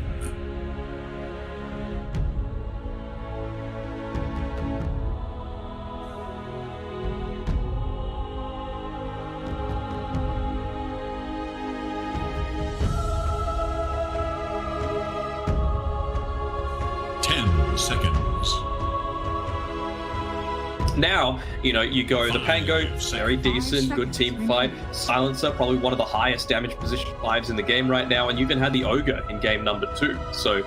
Seconds. Now, you know, you go the Pango, very decent, good team fight. Silencer, probably one of the highest damage position 5s in the game right now, and you even had the Ogre in game number 2. So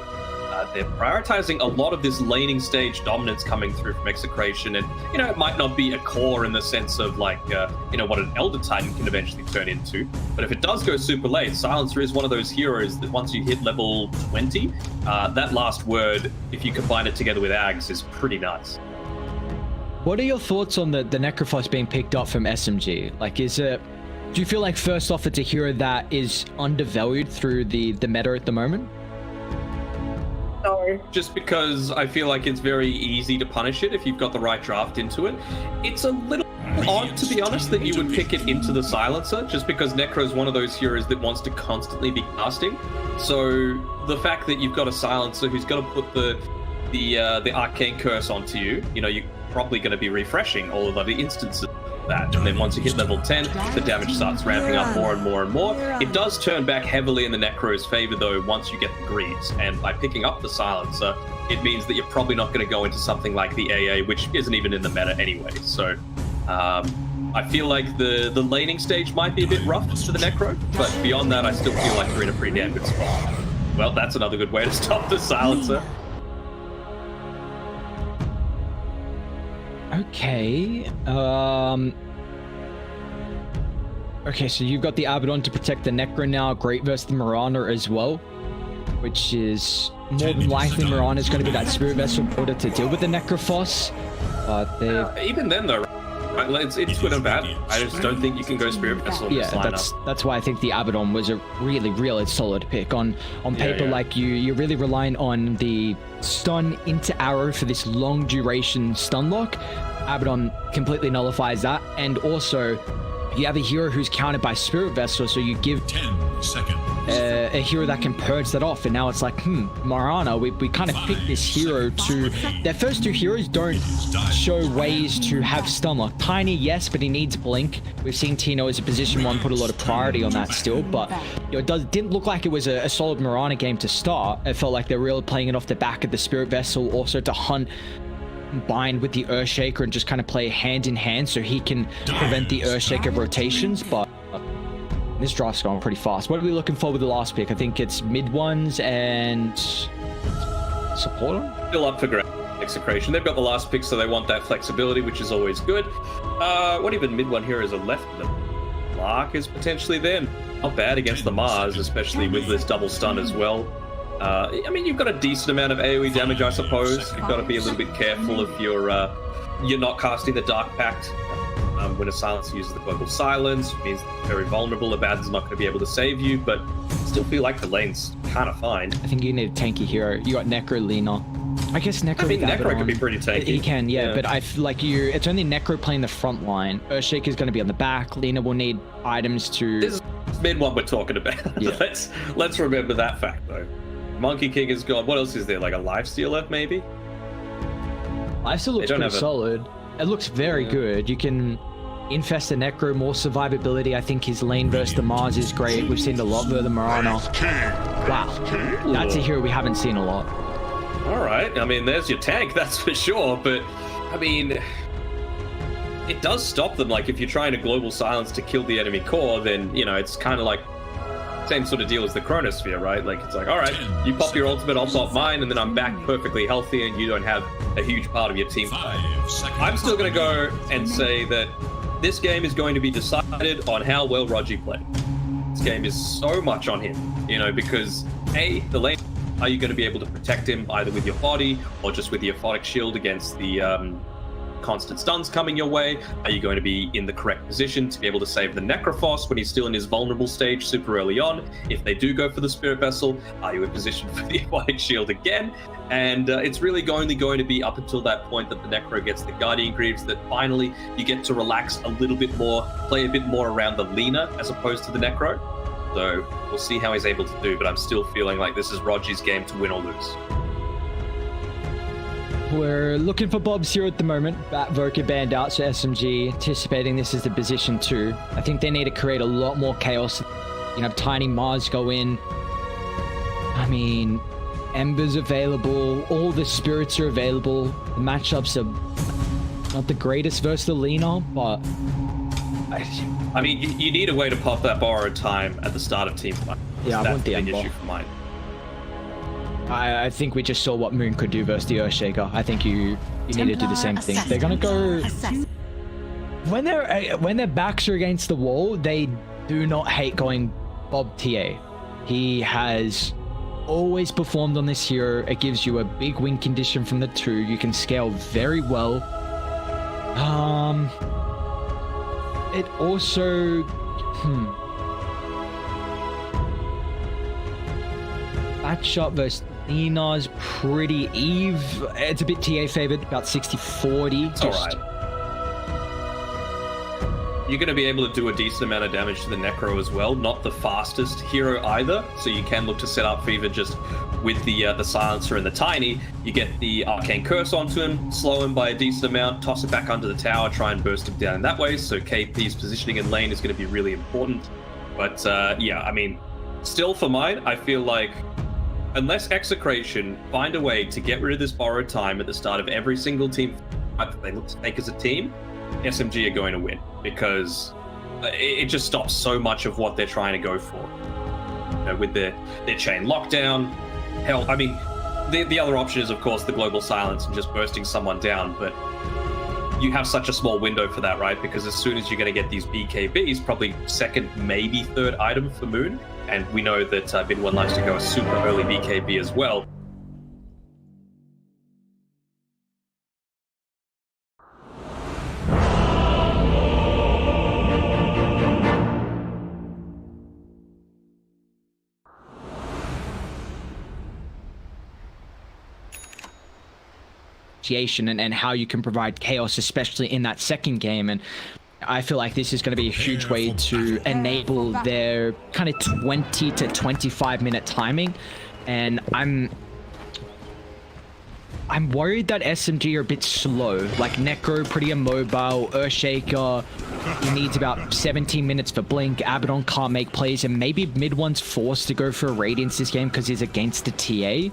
they're prioritizing a lot of this laning stage dominance coming through from Execration, and, you know, it might not be a core in the sense of, like, you know, what an Elder Titan can eventually turn into, but if it does go super late, Silencer is one of those heroes that once you hit level 20, that last word, if you combine it together with Ags, is pretty nice. What are your thoughts on the Necrophos being picked up from SMG? Like, do you feel like first off it's a hero that is undervalued through the meta at the moment? No, just because I feel like it's very easy to punish it if you've got the right draft into it. It's a little odd, to be honest, that you would pick it into the Silencer, just because Necro is one of those heroes that wants to constantly be casting. So the fact that you've got a Silencer who's got to put the Arcane Curse onto you, you know, you're probably going to be refreshing all of the instances. that. And then once you hit level 10, the damage starts ramping up more and more and more. It does turn back heavily in the Necro's favor, though, once you get the greaves. And by picking up the Silencer, it means that you're probably not going to go into something like the AA, which isn't even in the meta anyway. So I feel like the laning stage might be a bit rough for the Necro, but beyond that, I still feel like we're in a pretty damn good spot. Well, that's another good way to stop the Silencer. Okay. Okay, so you've got the Abaddon to protect the Necro now. Great versus the Mirana as well, which is more than likely Mirana's going to be that Spirit Vessel builder to deal with the Necrophos. But they even then, though, right? It's good and bad. I just don't think you can go Spirit Vessel in this lineup. That's why I think the Abaddon was a really solid pick. On paper, like you're really relying on the stun into arrow for this long duration stun lock. Abaddon completely nullifies that, and also you have a hero who's countered by Spirit Vessel, so you give 10 seconds. A hero that can purge that off, and now it's like, Mirana, we kind of picked this hero to... Their first two heroes don't show ways to have stun lock. Tiny, yes, but he needs blink. We've seen Tino as a position 1 put a lot of priority on that still, but it didn't look like it was a solid Mirana game to start. It felt like they're really playing it off the back of the Spirit Vessel, also to hunt combined with the Earthshaker and just kind of play hand in hand so he can prevent the Earthshaker rotations. But this draft's going pretty fast. What are we looking for with the last pick? I think it's mid ones and support. Still up for grabs. Execration. They've got the last pick, so they want that flexibility, which is always good. What even mid one heroes are left? The Lark is potentially there. Not bad against the Mars, especially with this double stun as well. I mean, you've got a decent amount of AoE damage, I suppose. You've got to be a little bit careful if you're not casting the Dark Pact. When a Silencer uses the Global Silence, it means they're very vulnerable. Abaddon's not going to be able to save you, but I still feel like the lane's kind of fine. I think you need a tanky hero. You got Necro, Lina. I guess Necro. I mean, Necro can be pretty tanky. He can, yeah, but I feel like it's only Necro playing the front line. Earthshaker's going to be on the back. Lina will need items to... This is mid one we're talking about. Yeah. Let's remember that fact, though. Monkey King is gone. What else is there? Like a Lifestealer, maybe? Lifesteal looks pretty solid. It looks very good. You can infest the Necro, more survivability. I think his lane versus the Mars is great. We've seen a lot with the Mirana. Wow. That's a hero we haven't seen a lot. All right. I mean, there's your tank, that's for sure. But, I mean, it does stop them. Like, if you're trying to Global Silence to kill the enemy core, then, you know, it's kind of like same sort of deal as the Chronosphere, right? Like, it's like, all right, you pop your ultimate, I'll pop mine, and then I'm back perfectly healthy, and you don't have a huge part of your team play. I'm still going to go and say that this game is going to be decided on how well Rogi played. This game is so much on him, you know, because A, the lane, are you going to be able to protect him either with your body or just with your Aphotic Shield against the constant stuns coming your way? Are you going to be in the correct position to be able to save the Necrophos when he's still in his vulnerable stage super early on? If they do go for the Spirit Vessel, are you in position for the Aphotic Shield again? And it's really only going to be up until that point that the Necro gets the Guardian Greaves that finally you get to relax a little bit more, play a bit more around the Lina as opposed to the Necro. So we'll see how he's able to do, but I'm still feeling like this is Rogi's game to win or lose. We're looking for Bobs here at the moment. Batvoker banned out, so SMG anticipating this is the position 2. I think they need to create a lot more chaos. You know, Tiny Mars go in. I mean, Ember's available. All the spirits are available. The matchups are not the greatest versus the Lina, but... I mean, you need a way to pop that borrowed time at the start of team fight. Yeah, I want the Ember. Issue for mine. I think we just saw what Moon could do versus the Earthshaker. I think you need to do the same thing. They're gonna go when their backs are against the wall. They do not hate going Bob TA. He has always performed on this hero. It gives you a big win condition from the 2. You can scale very well. It also matchup versus Nina's pretty Eve. It's a bit TA favored, about 60-40. It's all right. You're going to be able to do a decent amount of damage to the Necro as well. Not the fastest hero either, so you can look to set up for either just with the silencer and the tiny, you get the arcane curse onto him, slow him by a decent amount, toss it back under the tower, try and burst him down in that way. So KP's positioning in lane is going to be really important. But yeah, I mean, still for mine, I feel like unless Execration find a way to get rid of this borrowed time at the start of every single team that they look to take as a team, SMG are going to win, because it just stops so much of what they're trying to go for. You know, with their chain lockdown. Hell, I mean, the other option is, of course, the global silence and just bursting someone down, but you have such a small window for that, right? Because as soon as you're going to get these BKBs, probably second, maybe third item for Moon, and we know that Mid 1 likes to go a super early BKB as well. And how you can provide chaos, especially in that second game. And I feel like this is going to be a huge way to enable their kind of 20 to 25 minute timing. And I'm worried that SMG are a bit slow. Like Necro, pretty immobile. Earthshaker, he needs about 17 minutes for Blink. Abaddon can't make plays, and maybe Mid 1's forced to go for a Radiance this game because he's against the TA.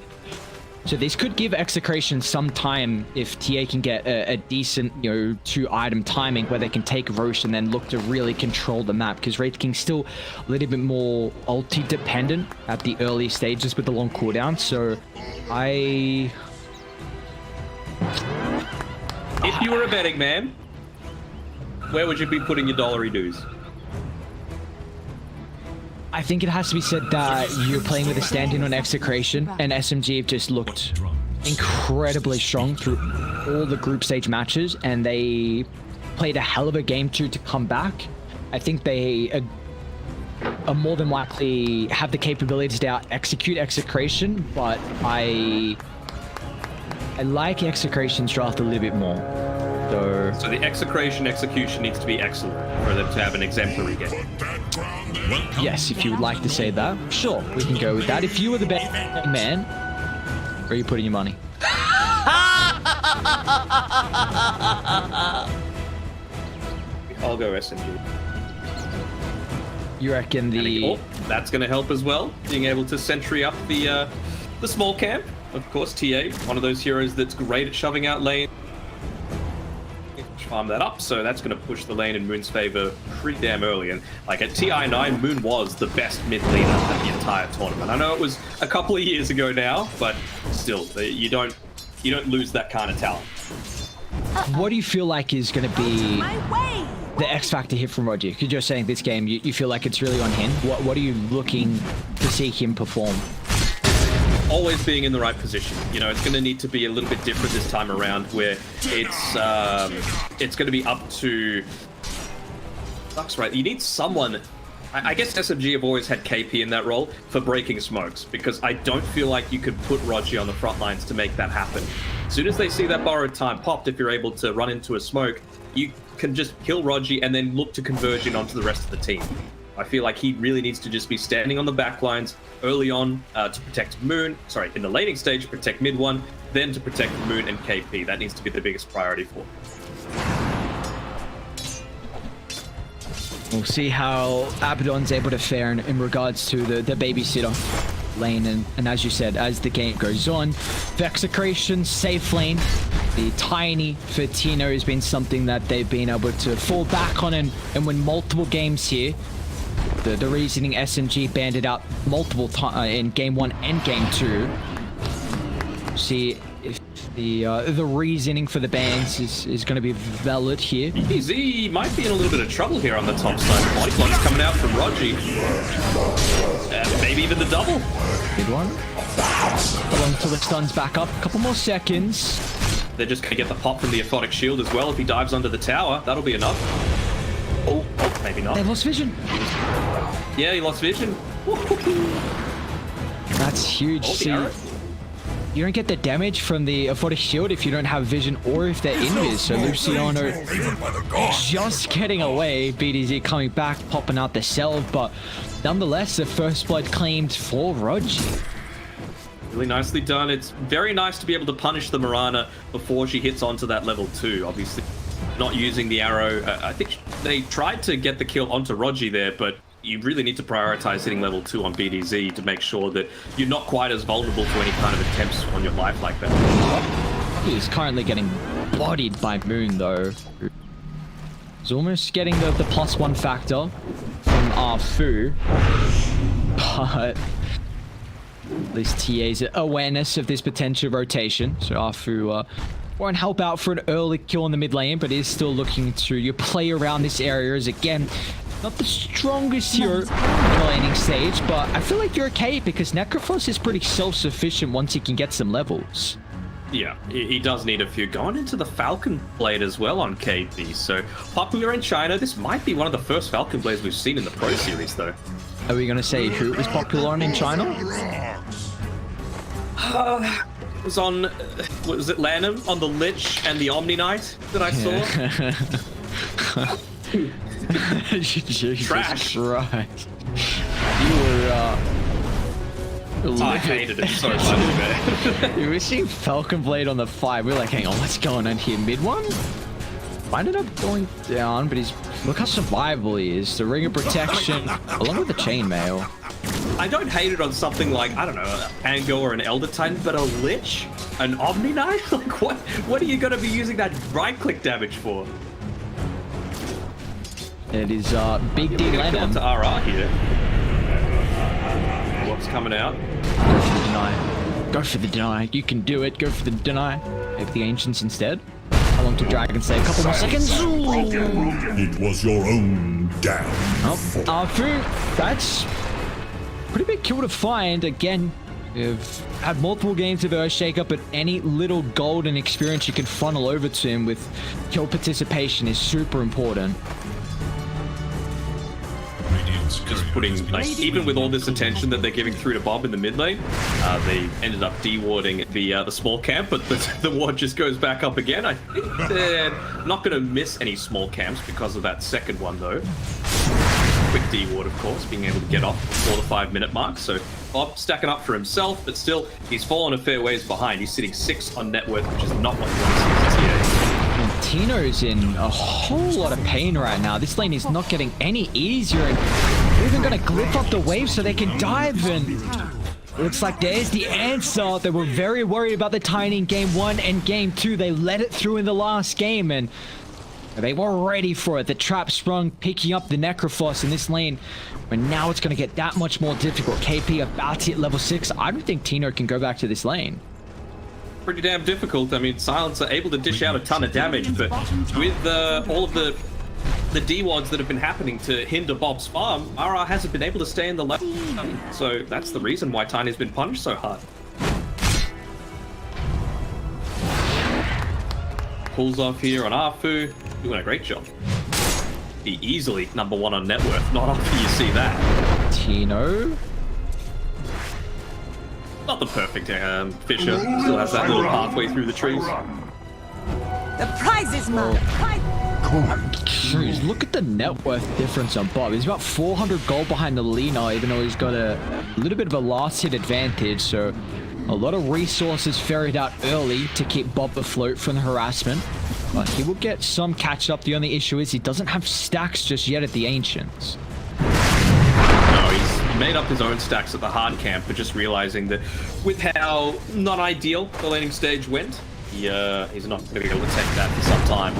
So this could give Execration some time if TA can get a decent, 2-item timing where they can take Roche and then look to really control the map, because Wraith King's still a little bit more ulti dependent at the early stages with the long cooldown. So if you were a betting man, where would you be putting your dollary dues? I think it has to be said that you're playing with a stand-in on Execration, and SMG have just looked incredibly strong through all the group stage matches, and they played a hell of a game to come back. I think they are more than likely have the capabilities to out-execute Execration, but I like Execration's draft a little bit more. So the execution needs to be excellent for them to have an exemplary game. Yes, if you would like to say that, sure, we can go with that. If you were the betting man, where are you putting your money? I'll go SMG. You reckon that's going to help as well, being able to sentry up the small camp. Of course, TA, one of those heroes that's great at shoving out lane. Farm that up, so that's going to push the lane in Moon's favor pretty damn early. And like at TI9, Moon was the best mid laner of the entire tournament. I know it was a couple of years ago now, but still, you don't lose that kind of talent. What do you feel like is going to be the X factor here from Roger? Because you're saying this game, you feel like it's really on him. What are you looking to see him perform? Always being in the right position. It's going to need to be a little bit different this time around, where it's going to be up to Sucks, right? You need someone. I guess SMG have always had KP in that role for breaking smokes, because I don't feel like you could put Rogi on the front lines to make that happen. As soon as they see that borrowed time popped, if you're able to run into a smoke, you can just kill Rogi and then look to converge in onto the rest of the team. I feel like he really needs to just be standing on the back lines early on to protect Moon. Sorry, in the laning stage, protect mid one, then to protect Moon and KP. That needs to be the biggest priority for him. We'll see how Abaddon's able to fare in regards to the babysitter lane. And as you said, as the game goes on, Execration, safe lane. The tiny for Tino has been something that they've been able to fall back on and win multiple games here. The reasoning SMG banded out multiple times in game 1 and game 2. See if the reasoning for the bans is going to be valid here. BZ might be in a little bit of trouble here on the top side. Body block's coming out from Rogi. Maybe even the double. Good one. Hold on until the stun's back up. A couple more seconds. They're just going to get the pop from the Aphotic Shield as well. If he dives under the tower, that'll be enough. Oh, maybe not. They lost vision. Yeah, he lost vision. That's huge. See, you don't get the damage from the Aphotic Shield if you don't have vision or if they're invis. So Luciano just getting away. BDZ coming back, popping out the cell, but nonetheless, the first blood claimed for Rogi. Really nicely done. It's very nice to be able to punish the Mirana before she hits onto that level 2. Obviously, not using the arrow. I think they tried to get the kill onto Rogi there, but you really need to prioritize hitting level 2 on BDZ to make sure that you're not quite as vulnerable to any kind of attempts on your life like that. He's currently getting bodied by Moon, though. He's almost getting the +1 factor from Arfu, but at least TA's awareness of this potential rotation. So Arfu won't help out for an early kill in the mid lane, but is still looking to play around this area as, again, not the strongest hero in the laning stage, but I feel like you're okay because Necrophos is pretty self-sufficient once he can get some levels. Yeah, he does need a few. Going into the Falcon Blade as well on KP, so popular in China. This might be one of the first Falcon Blades we've seen in the Pro Series, though. Are we going to say who it was popular on in China? It was on, what was it, Lanham? On the Lich and the Omni Knight that I saw? Jesus Trash. Christ. You were, I hated it so much, man. we were seeing Falcon Blade on the 5. We were like, hang on, what's going on here? Mid one? Ended up going down, but look how survivable he is. The Ring of Protection, along with the Chainmail. I don't hate it on something like, I don't know, Ango or an Elder Titan, but a Lich? An Omni Knight? Like, what are you going to be using that right-click damage for? It is Big D Lanham. To RR here. What's coming out? Go for the deny. Go for the deny. You can do it. Go for the deny. Maybe the Ancients instead. How long to Dragon say? A couple more seconds. Ooh. It was your own damn fault. Arfu, that's pretty big kill to find. Again, you've had multiple games of Earthshaker, but any little golden experience you can funnel over to him with kill participation is super important. Just putting, like, even with all this attention that they're giving through to Bob in the mid lane, they ended up de-warding the small camp, but the ward just goes back up again. I think they're not going to miss any small camps because of that second one, though. Quick de-ward, of course, being able to get off before the 5-minute mark. So Bob stacking up for himself, but still, he's fallen a fair ways behind. He's sitting 6 on net worth, which is not what he wants to see as a TA. And Tino's in a whole lot of pain right now. This lane is not getting any easier, and they're even going to glyph up the wave so they can dive, and looks like there's the answer. They were very worried about the Tiny in Game 1 and Game 2. They let it through in the last game, and they were ready for it. The trap sprung, picking up the Necrophos in this lane, but now it's going to get that much more difficult. KP about to hit level 6. I don't think Tino can go back to this lane. Pretty damn difficult. I mean, Silence are able to dish out a ton of damage, but with all of the D-wards that have been happening to hinder Bob's farm, RR hasn't been able to stay in the lane. So that's the reason why Tiny's been punished so hard. Pulls off here on Arfu, doing a great job. Be easily #1 on net worth, not often you see that. Tino. Not the perfect Fisher, still has that little pathway through the trees. The prize is mine. Jeez, look at the net worth difference on Bob. He's about 400 gold behind the Lina, even though he's got a little bit of a last hit advantage. So a lot of resources ferried out early to keep Bob afloat from the harassment. But he will get some catch up. The only issue is he doesn't have stacks just yet at the Ancients. No, he's made up his own stacks at the hard camp, but just realizing that with how not ideal the laning stage went, he's not going to be able to take that for some time.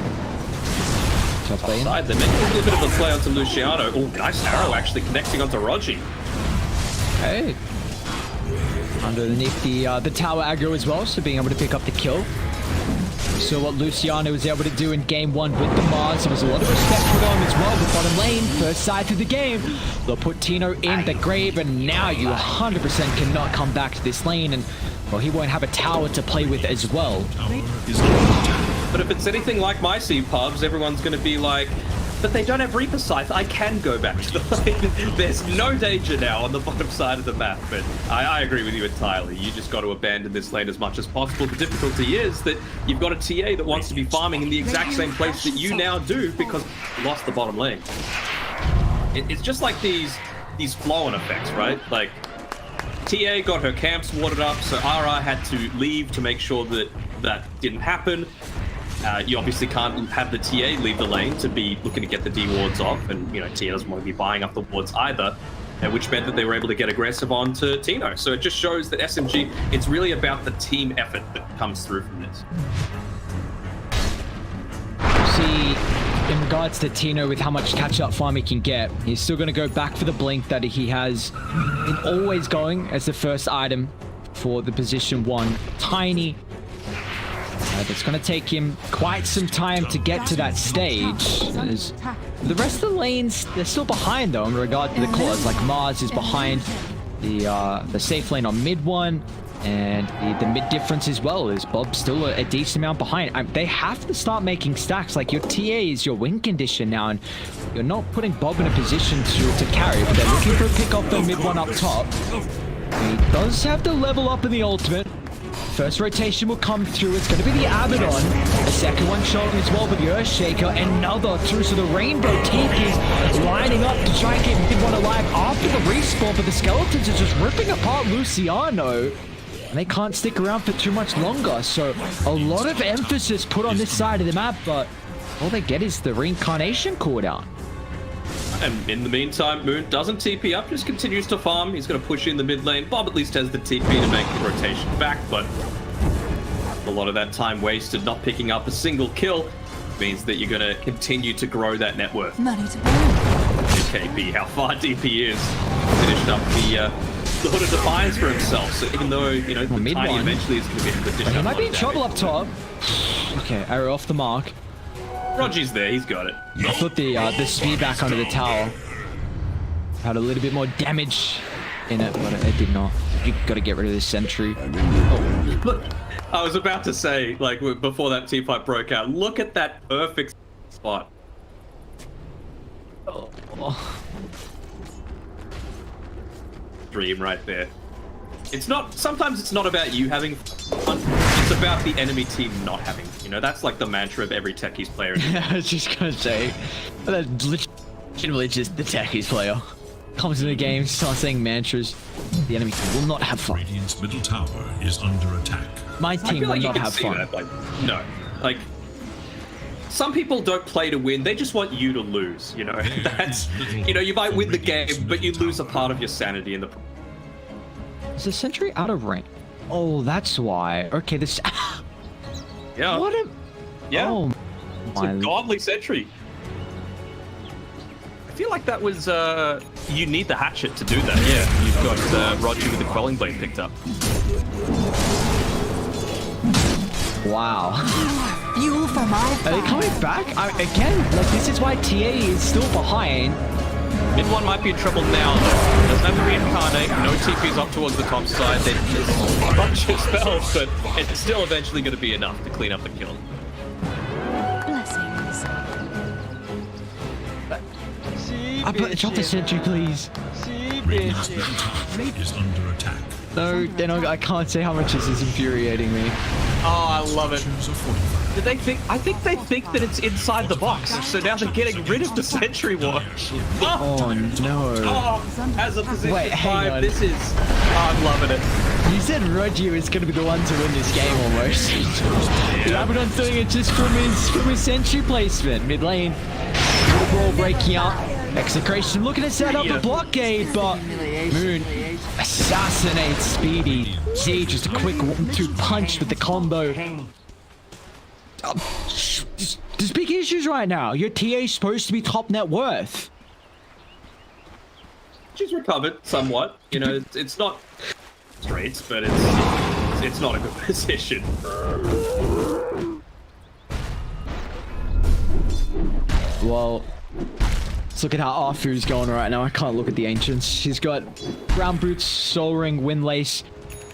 Side, they're making a little bit of a play onto Luciano. Oh, nice arrow actually connecting onto Rogi. Hey. Underneath the tower aggro as well, so being able to pick up the kill. So what Luciano was able to do in Game 1 with the Mars, there was a lot of respect for them as well. The bottom lane, first side through the game. They'll put Tino in the grave, and now you 100% cannot come back to this lane, and well, he won't have a tower to play with as well. But if it's anything like my sea pubs, everyone's going to be like, but they don't have Reaper Scythe. I can go back to the lane. There's no danger now on the bottom side of the map. But I agree with you entirely. You just got to abandon this lane as much as possible. The difficulty is that you've got a TA that wants to be farming in the exact same place that you now do because you lost the bottom lane. It's just like these flow-on effects, right? Like, TA got her camps watered up, so RR had to leave to make sure that that didn't happen. You obviously can't have the TA leave the lane to be looking to get the D wards off, and you know TA doesn't want to be buying up the wards either, which meant that they were able to get aggressive onto Tino. So it just shows that SMG, it's really about the team effort that comes through from this. See, in regards to Tino, with how much catch-up farm he can get, he's still going to go back for the blink that he has been always going as the first item for the position 1. Tiny. That's going to take him quite some time to get to that stage. As the rest of the lanes, they're still behind though in regard to the cores. Like Mars is behind the safe lane on mid 1. And the mid difference as well is Bob's still a decent amount behind. They have to start making stacks. Like your TA is your win condition now, and you're not putting Bob in a position to carry. But they're looking for a pick off the mid 1 up top. He does have to level up in the ultimate. First rotation will come through. It's going to be the Abaddon. The second one showing as well with the Earthshaker. Another through. So the Rainbow Tikis lining up to try and keep mid 1 alive after the respawn. But the Skeletons are just ripping apart Luciano. And they can't stick around for too much longer. So a lot of emphasis put on this side of the map. But all they get is the Reincarnation cooldown. And in the meantime, Moon doesn't TP up, just continues to farm. He's going to push in the mid lane. Bob at least has the TP to make the rotation back, but a lot of that time wasted not picking up a single kill means that you're going to continue to grow that net worth. Money to burn. KP, how far DP is, finished up the Hood of Defiance for himself. So even though, you know, the Tiny eventually is going to be able to dish out He might be in trouble up top. Okay, arrow off the mark. Roger's there, he's got it. I thought the speed back under the tower had a little bit more damage in it, but it did not. You gotta get rid of this sentry. Oh. Look, I was about to say, like, before that T-fight broke out, look at that perfect spot. Oh. Dream right there. It's not, sometimes it's not about you having fun, it's about the enemy team not having. You know, that's like the mantra of every Techies player. Yeah, I was just gonna say, that's legitimately just the Techies player. Comes in the game, starts saying mantras. The enemy team will not have fun. Radiant's middle tower is under attack. My team will like not have fun. That, like, no, like, some people don't play to win, they just want you to lose, you know? That's, you know, you might win the game, but you lose a part of your sanity in the... Is the sentry out of range? Oh, that's why. Okay, this... Yeah. What a... Yeah. Oh, it's a godly sentry. I feel like that was, you need the hatchet to do that. Yeah, you've got Roger with the Quelling Blade picked up. Wow. Fuel for my Are they coming back? Again, like, this is why TA is still behind. Mid one might be in trouble now, though. Doesn't have to reincarnate. No TP's up towards the top side. There's a bunch of spells, but it's still eventually going to be enough to clean up the kill. blessings. Drop the sentry, please. Radiant's middle tower is under attack. No, they're not, I can't say how much this is infuriating me. Oh, I love it. Structures are fortified. Did they think? I think they think that it's inside the box. So now they're getting rid of the sentry ward. Oh no. Oh, as a position Wait, hang 5, on. this is... Oh, I'm loving it. You said Roger is going to be the one to win this game almost. The Abaddon's doing it just from his sentry placement. Mid lane. Ball breaking up. Execration looking to set up a blockade, but Moon assassinates Speedy. Z just a quick 1-2 punch with the combo. There's big issues right now. Your TA is supposed to be top net worth. She's recovered somewhat. You know, it's not straight, but it's not a good position. Well, let's look at how Arfu's going right now. I can't look at the Ancients. She's got brown boots, soul ring, wind lace.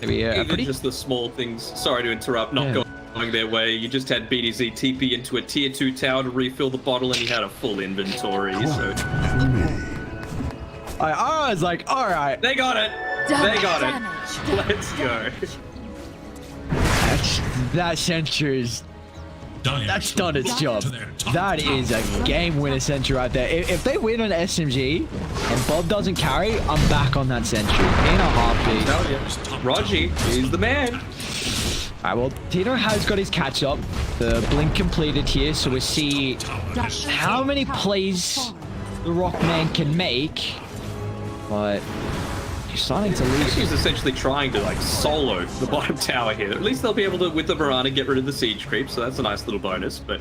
Maybe Even just the small things. Sorry to interrupt, not going their way. You just had BDZ TP into a tier 2 tower to refill the bottle, and he had a full inventory. So I was like, all right. they got it. They got it. Let's go. That sentry is That's done its job. That is a game winner sentry right there. If they win on SMG and Bob doesn't carry, I'm back on that sentry in a heartbeat. Tell you, Roger, he's the man. All right, well, Tino has got his catch up. The blink completed here, so we'll see how many plays the Rockman can make. But he's starting to lose. He's essentially trying to like solo the bottom tower here. At least they'll be able to, with the Varana, get rid of the siege creep, so that's a nice little bonus, but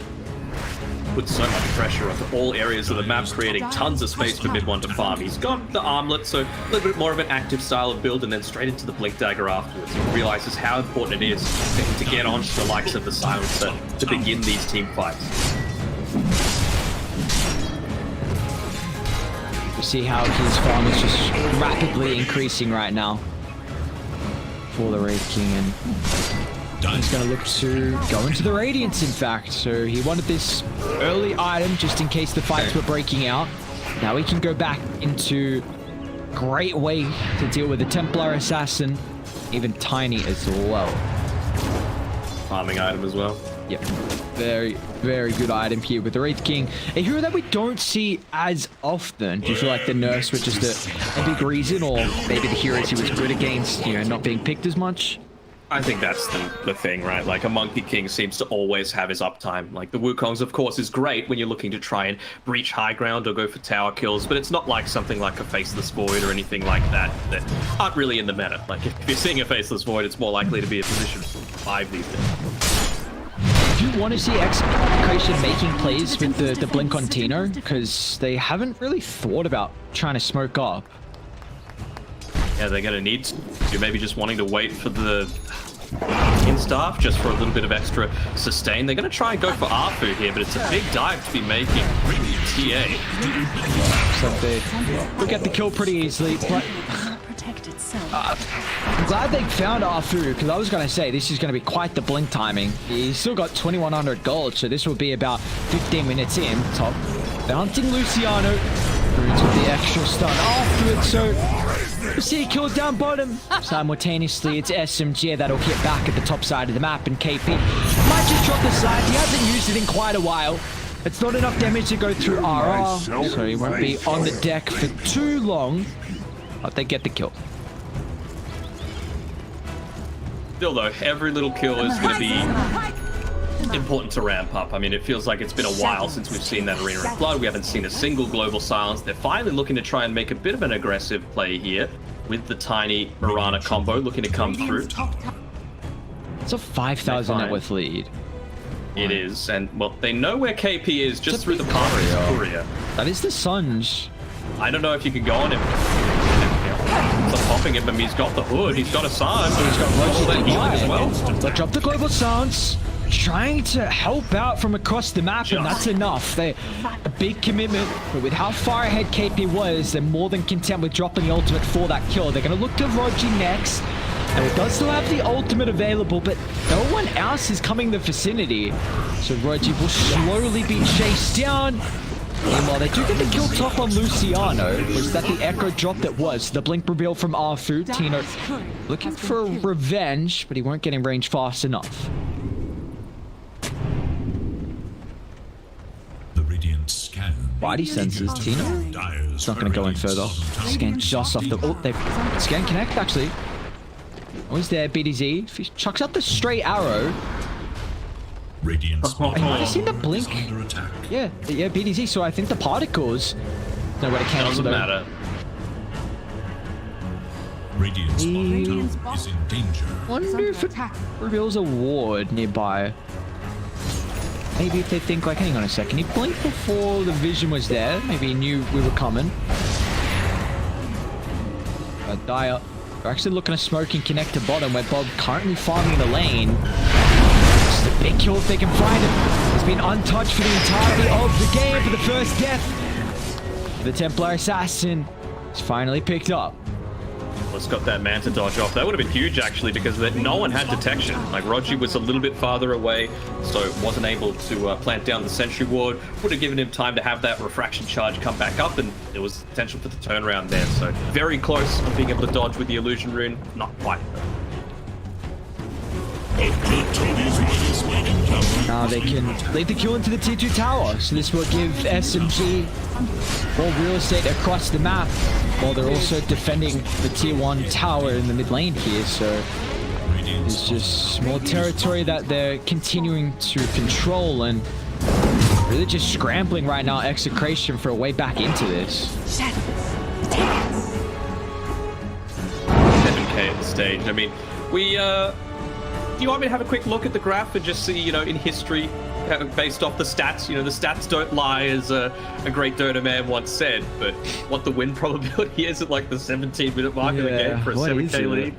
puts so much pressure onto all areas of the map, creating tons of space for mid one to farm. He's got the armlet, so a little bit more of an active style of build, and then straight into the blink dagger afterwards. He realizes how important it is for him to get onto the likes of the silencer to begin these team fights. You see how his farm is just rapidly increasing right now for the Wraith King, and he's going to look to go into the Radiance, in fact. So he wanted this early item just in case the fights were breaking out. Now he can go back into great way to deal with the Templar Assassin, even Tiny as well. Farming item as well. Yep, very, very good item here with the Wraith King. A hero that we don't see as often. Do you feel like the nerfs were just a big reason, or maybe the heroes he was good against, you know, not being picked as much? I think that's the thing, right? Like, a Monkey King seems to always have his uptime. Like, the Wukong's, of course, is great when you're looking to try and breach high ground or go for tower kills, but it's not like something like a Faceless Void or anything like that that aren't really in the meta. Like, if you're seeing a Faceless Void, it's more likely to be a position 5 these days. Do you want to see Execration making plays with the blink on Tino? Because they haven't really thought about trying to smoke up. Yeah, they're going to need to. Maybe just wanting to wait for the in-staff just for a little bit of extra sustain. They're going to try and go for Arfu here, but it's a big dive to be making. TA. So they will get the kill pretty easily, but I'm glad they found Arfu, because I was going to say this is going to be quite the blink timing. He's still got 2100 gold, so this will be about 15 minutes in. Top. They're hunting Luciano. Brutes with the extra stun afterwards, so you see he kills down bottom. Simultaneously, it's SMG that'll hit back at the top side of the map, and KP might just drop the side. He hasn't used it in quite a while. It's not enough damage to go through RR, so he won't be on the deck for too long, but they get the kill. Still though, every little kill is going to be important to ramp up. I mean, it feels like it's been a while since we've seen that Arena of Blood. We haven't seen a single global silence. They're finally looking to try and make a bit of an aggressive play here with the Tiny Mirana combo looking to come through. It's a 5,000 net worth lead. It is, and well, they know where KP is just through the path of his courier. That is the Sunge. I don't know if you can go on him. It's popping him, but he's got the hood, he's got a Sarge, he's got all that healing as well. They drop the global silence, trying to help out from across the map, and that's enough. A big commitment, but with how far ahead KP was, they're more than content with dropping the ultimate for that kill. They're going to look to Rogi next, and it does still have the ultimate available, but no one else is coming the vicinity. So Rogi will slowly be chased down. Meanwhile, they do get the kill top on Luciano. Was that the echo drop that was? The blink reveal from Arfu. Tino looking for revenge, but he won't get in range fast enough. Body senses, Tino. It's not going to go in further. Scan just off the... Oh, they've... Scan connect, actually. Oh, he's there, BDZ. He chucks out the straight arrow. I might have seen the blink. Yeah, BDZ. So I think the particles know where to cancel. Doesn't matter. Radiant's bottom tower is in danger. Wonder if it reveals a ward nearby. Maybe if they think like, hang on a second, he blinked before the vision was there. Maybe he knew we were coming. Dire. They're actually looking to smoke and connect to bottom, where Bob currently farming the lane. Just a big kill if they can find him. He's been untouched for the entirety of the game for the first death. The Templar Assassin is finally picked up. Let's got that man to dodge off. That would have been huge, actually, because no one had detection. Like, Rogi was a little bit farther away, so wasn't able to plant down the sentry ward. Would have given him time to have that refraction charge come back up, and there was potential for the turnaround there. So very close on being able to dodge with the illusion rune. Not quite. A good Tony's run is waiting. Now they can lead the kill into the T2 tower, so this will give SMG more real estate across the map, while they're also defending the tier 1 tower in the mid lane here, so it's just more territory that they're continuing to control and really just scrambling right now, Execration, for a way back into this. 7K at the stage. I mean, do you want me to have a quick look at the graph and just see, you know, in history, based off the stats, you know, the stats don't lie, as a great Dota man once said, but what the win probability is at like the 17-minute mark of the game for a 7K lead?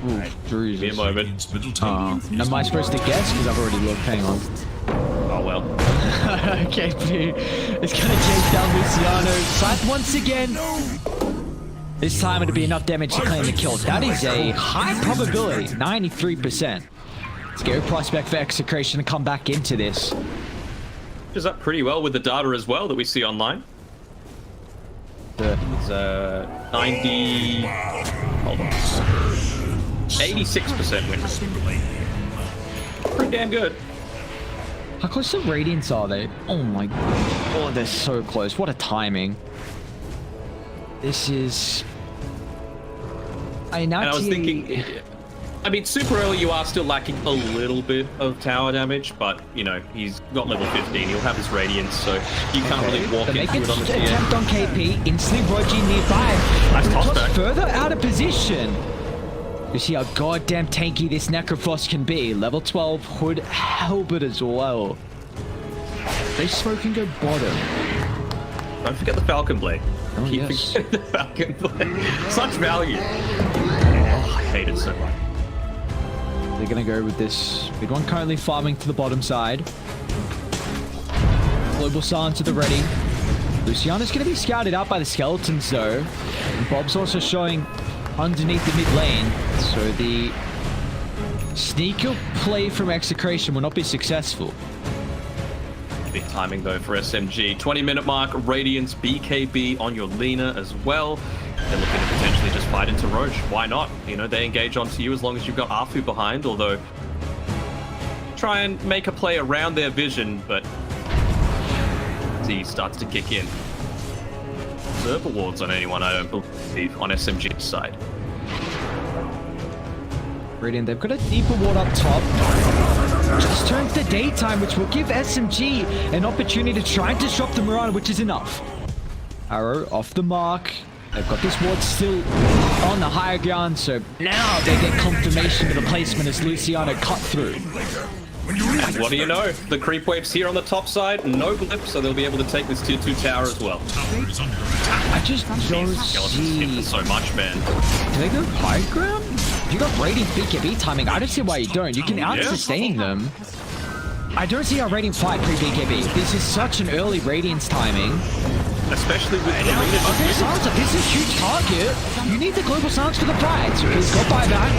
Ooh, Give me a moment. Am I supposed to guess? Because I've already looked. Hang on. Oh, well. KP is going to chase down Luciano. Scythe once again. This time it'll be enough damage to claim the kill. That is a high probability, 93%. Scary prospect for Execration to come back into this. Does that pretty well with the data as well that we see online. It's 90... Hold on. 86% win rate. Pretty damn good. How close to Radiance are they? Oh my god. Oh, they're so close. What a timing. This is... And I was thinking... I mean, super early you are still lacking a little bit of tower damage, but, you know, he's got level 15. He'll have his Radiance, so you can't really walk into it on the tier. Attempt on KP. Instantly Roji nearby. Nice toss back. Further out of position. You see how goddamn tanky this Necrofrost can be. Level 12 Hood Halberd as well. They smoke and go bottom. Don't forget the Falcon Blade. Oh, Keep yes. forgetting the Falcon Blade. Such value. Oh, I hate it so much. They're going to go with this mid one currently farming to the bottom side. Global Silence to the ready. Luciano's going to be scouted out by the skeletons though. And Bob's also showing underneath the mid lane. So the sneaker play from Execration will not be successful. Big timing though for SMG. 20-minute mark, Radiance, BKB on your Lina as well. They're looking to potentially just fight into Roche. Why not? You know, they engage onto you as long as you've got Arfu behind, although try and make a play around their vision, but Z starts to kick in. Observer wards on anyone, I don't believe, on SMG's side. Radiant, they've got a deeper ward up top. Just turns to daytime, which will give SMG an opportunity to try and disrupt the Mirana, which is enough. Arrow off the mark. They've got this ward still on the higher ground, so now they get confirmation of the placement as Luciano cut through. And what do you know? The creep wave's here on the top side, no blip, so they'll be able to take this tier 2 tower as well. I just don't see... so much, man. Do they go high ground? If you got Radiant BKB timing, I don't see why you don't. You can out-sustain them. I don't see how Radiant fight pre-BKB. This is such an early Radiance timing. Especially with the Okay, Sansa, this is a huge target. You need the global silence for the fight. So he's got buyback.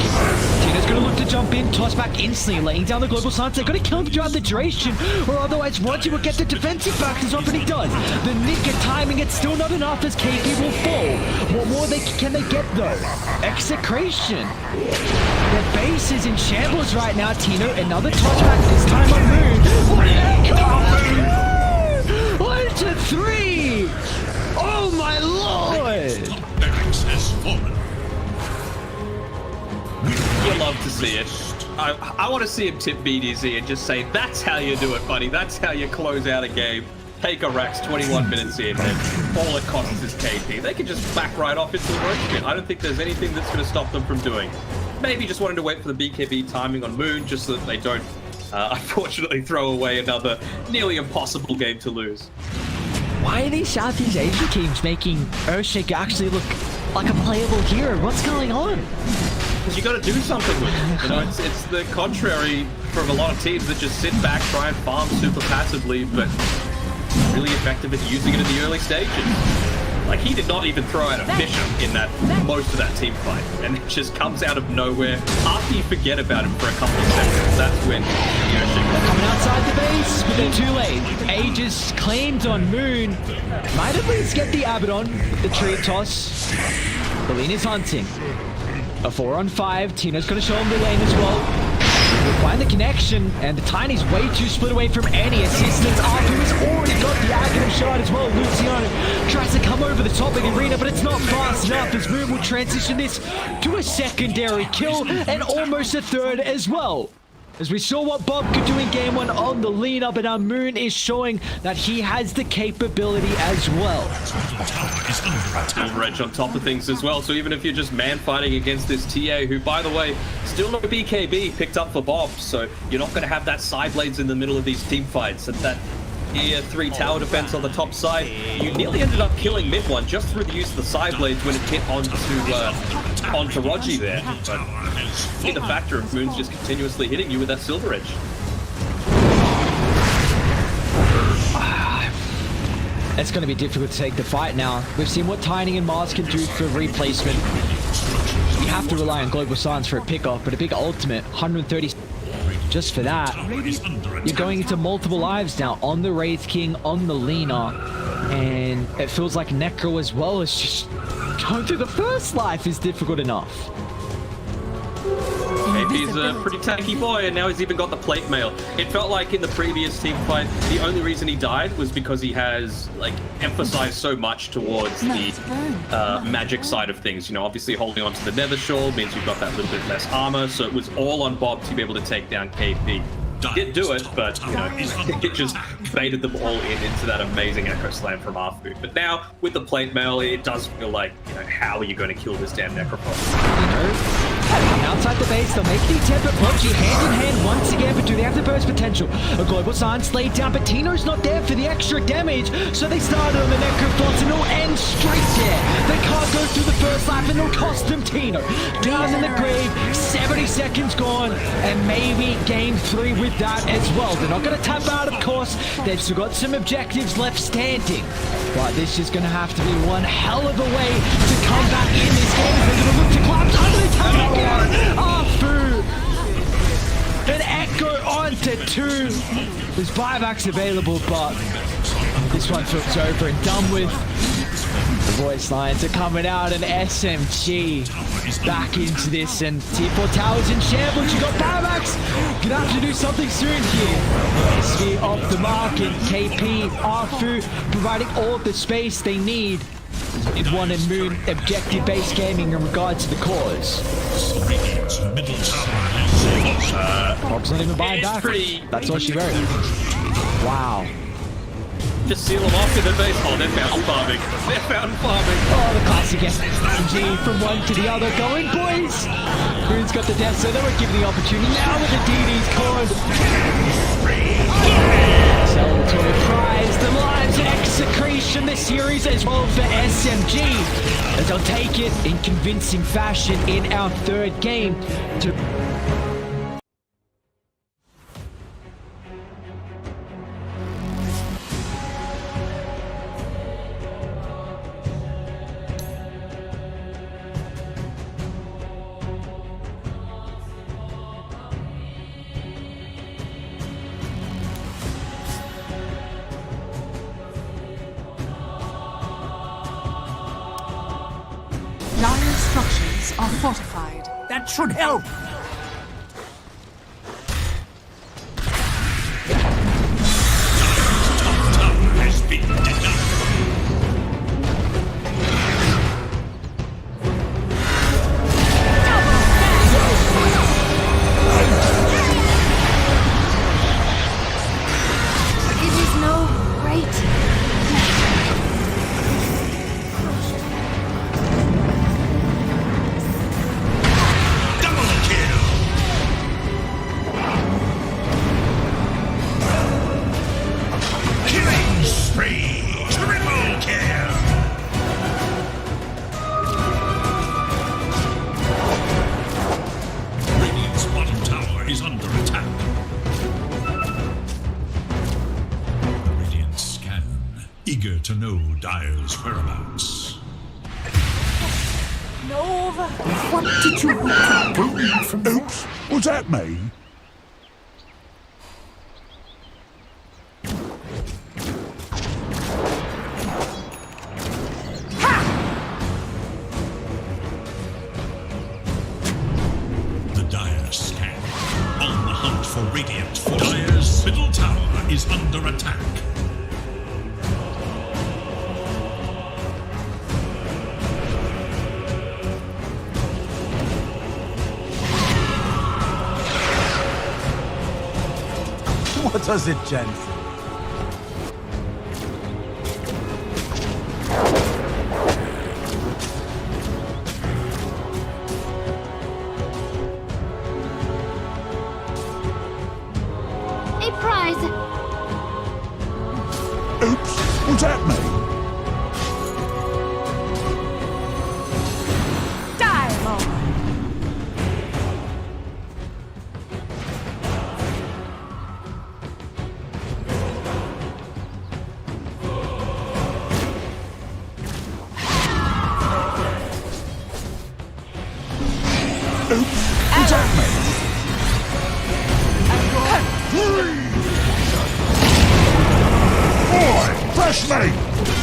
Tina's going to look to jump in, toss back instantly, laying down the global silence. They're going to kill him throughout the duration, or otherwise Roger will get the defensive back as often he does. The nick at timing, it's still not enough as KP will fall. What more can they get though? Execration. Their base is in shambles right now, Tino. Another toss back, this time on Moon. 1 to 3! Oh my lord! You love to see it. I want to see him tip BDZ and just say, that's how you do it, buddy. That's how you close out a game. Take a Rax 21 minutes in, and all it costs is KP. They can just back right off into the roach pit. I don't think there's anything that's going to stop them from doing. Maybe just wanting to wait for the BKB timing on Moon, just so that they don't, unfortunately, throw away another nearly impossible game to lose. Why are these Southeast Asian teams making Earthshaker actually look like a playable hero? What's going on? Because you got to do something with it. You know, it's the contrary from a lot of teams that just sit back, try and farm super passively, but really effective at using it in the early stages. Like, he did not even throw out a Fisher in that most of that team fight, and it just comes out of nowhere after you forget about him for a couple of seconds. That's when coming outside the base, but they're too late. Aegis claimed on Moon. Might at least get the Abaddon, the tree toss. Belina's hunting. A 4-on-5. Tina's going to show him the lane as well. We'll find the connection, and the Tiny's way too split away from any assistance. Arthur has already got the Aghanim shot as well. Luciano tries to come over the top of the arena, but it's not fast enough as Moon will transition this to a secondary kill and almost a third as well. As we saw what Bob could do in game 1 on the lean up, and our Moon is showing that he has the capability as well. Reg on top of things as well, so even if you're just man fighting against this TA, who by the way, still no BKB picked up for Bob, so you're not going to have that side blades in the middle of these team fights, and that tier 3 tower defense on the top side. You nearly ended up killing mid one just through the use of the side blades when it hit onto Rogi there. But see the factor of Moon's just continuously hitting you with that silver edge. It's going to be difficult to take the fight now. We've seen what Tiny and Mars can do for replacement. You have to rely on Global Silence for a pickoff, but a big ultimate, 130 just for that. You're going into multiple lives now on the Wraith King, on the Lina, and it feels like Necro as well is just going through the first life is difficult enough. KP's a pretty tanky boy, and now he's even got the plate mail. It felt like in the previous team fight, the only reason he died was because he has, like, emphasized so much towards the magic side of things. You know, obviously holding on to the Nether Shawl means you've got that little bit less armor, so it was all on Bob to be able to take down KP. He did do it, but, you know, it just baited them all into that amazing Echo Slam from Arfu. But now, with the plate mail, it does feel like, you know, how are you going to kill this damn Necrophos? Outside the base, they'll make the attempt, but PUBG hand in hand once again, but do they have the burst potential? A Global Silence laid down, but Tino's not there for the extra damage, so they started on the Necrophos and it'll end straight there. They can't go through the first lap and it'll cost them Tino. Down in the grave, 70 seconds gone, and maybe game 3 with that as well. They're not going to tap out, of course. They've still got some objectives left standing, but this is going to have to be one hell of a way to come back in this game. They're going to look to collapse under the tap again. Arfu! An Echo onto 2. There's buybacks available, but this one feels over and done with. The voice lines are coming out, and SMG back into this, and Tier 4 towers in shambles. You got buybacks. Gonna have to do something soon here. SV off the mark, and KP, Arfu providing all of the space they need. It won and Moon objective-based gaming in regards to the cause. Bob's not even buying back. That's all she wrote. Wow. Just seal them off in the base. Oh, they're fountain farming. They're fountain farming. Oh, the classic SMG from one to the other. Going, boys. Moon's got the death, so they were given the opportunity. Now with the DD's card. Celebratory prize, the lives execration, the series as well for SMG, as they'll take it in convincing fashion in our third game to Dire structures are fortified. That should help. Tower has been denied. It is no great Eager to know Dire's whereabouts. Nova. What did you gain from Oops, was that me? The Dire scan. Online. Radiant for Dire's middle tower is under attack. What does it, Jen? A prize. Oops, was that me? Oops, was that me? Boy, fresh meat!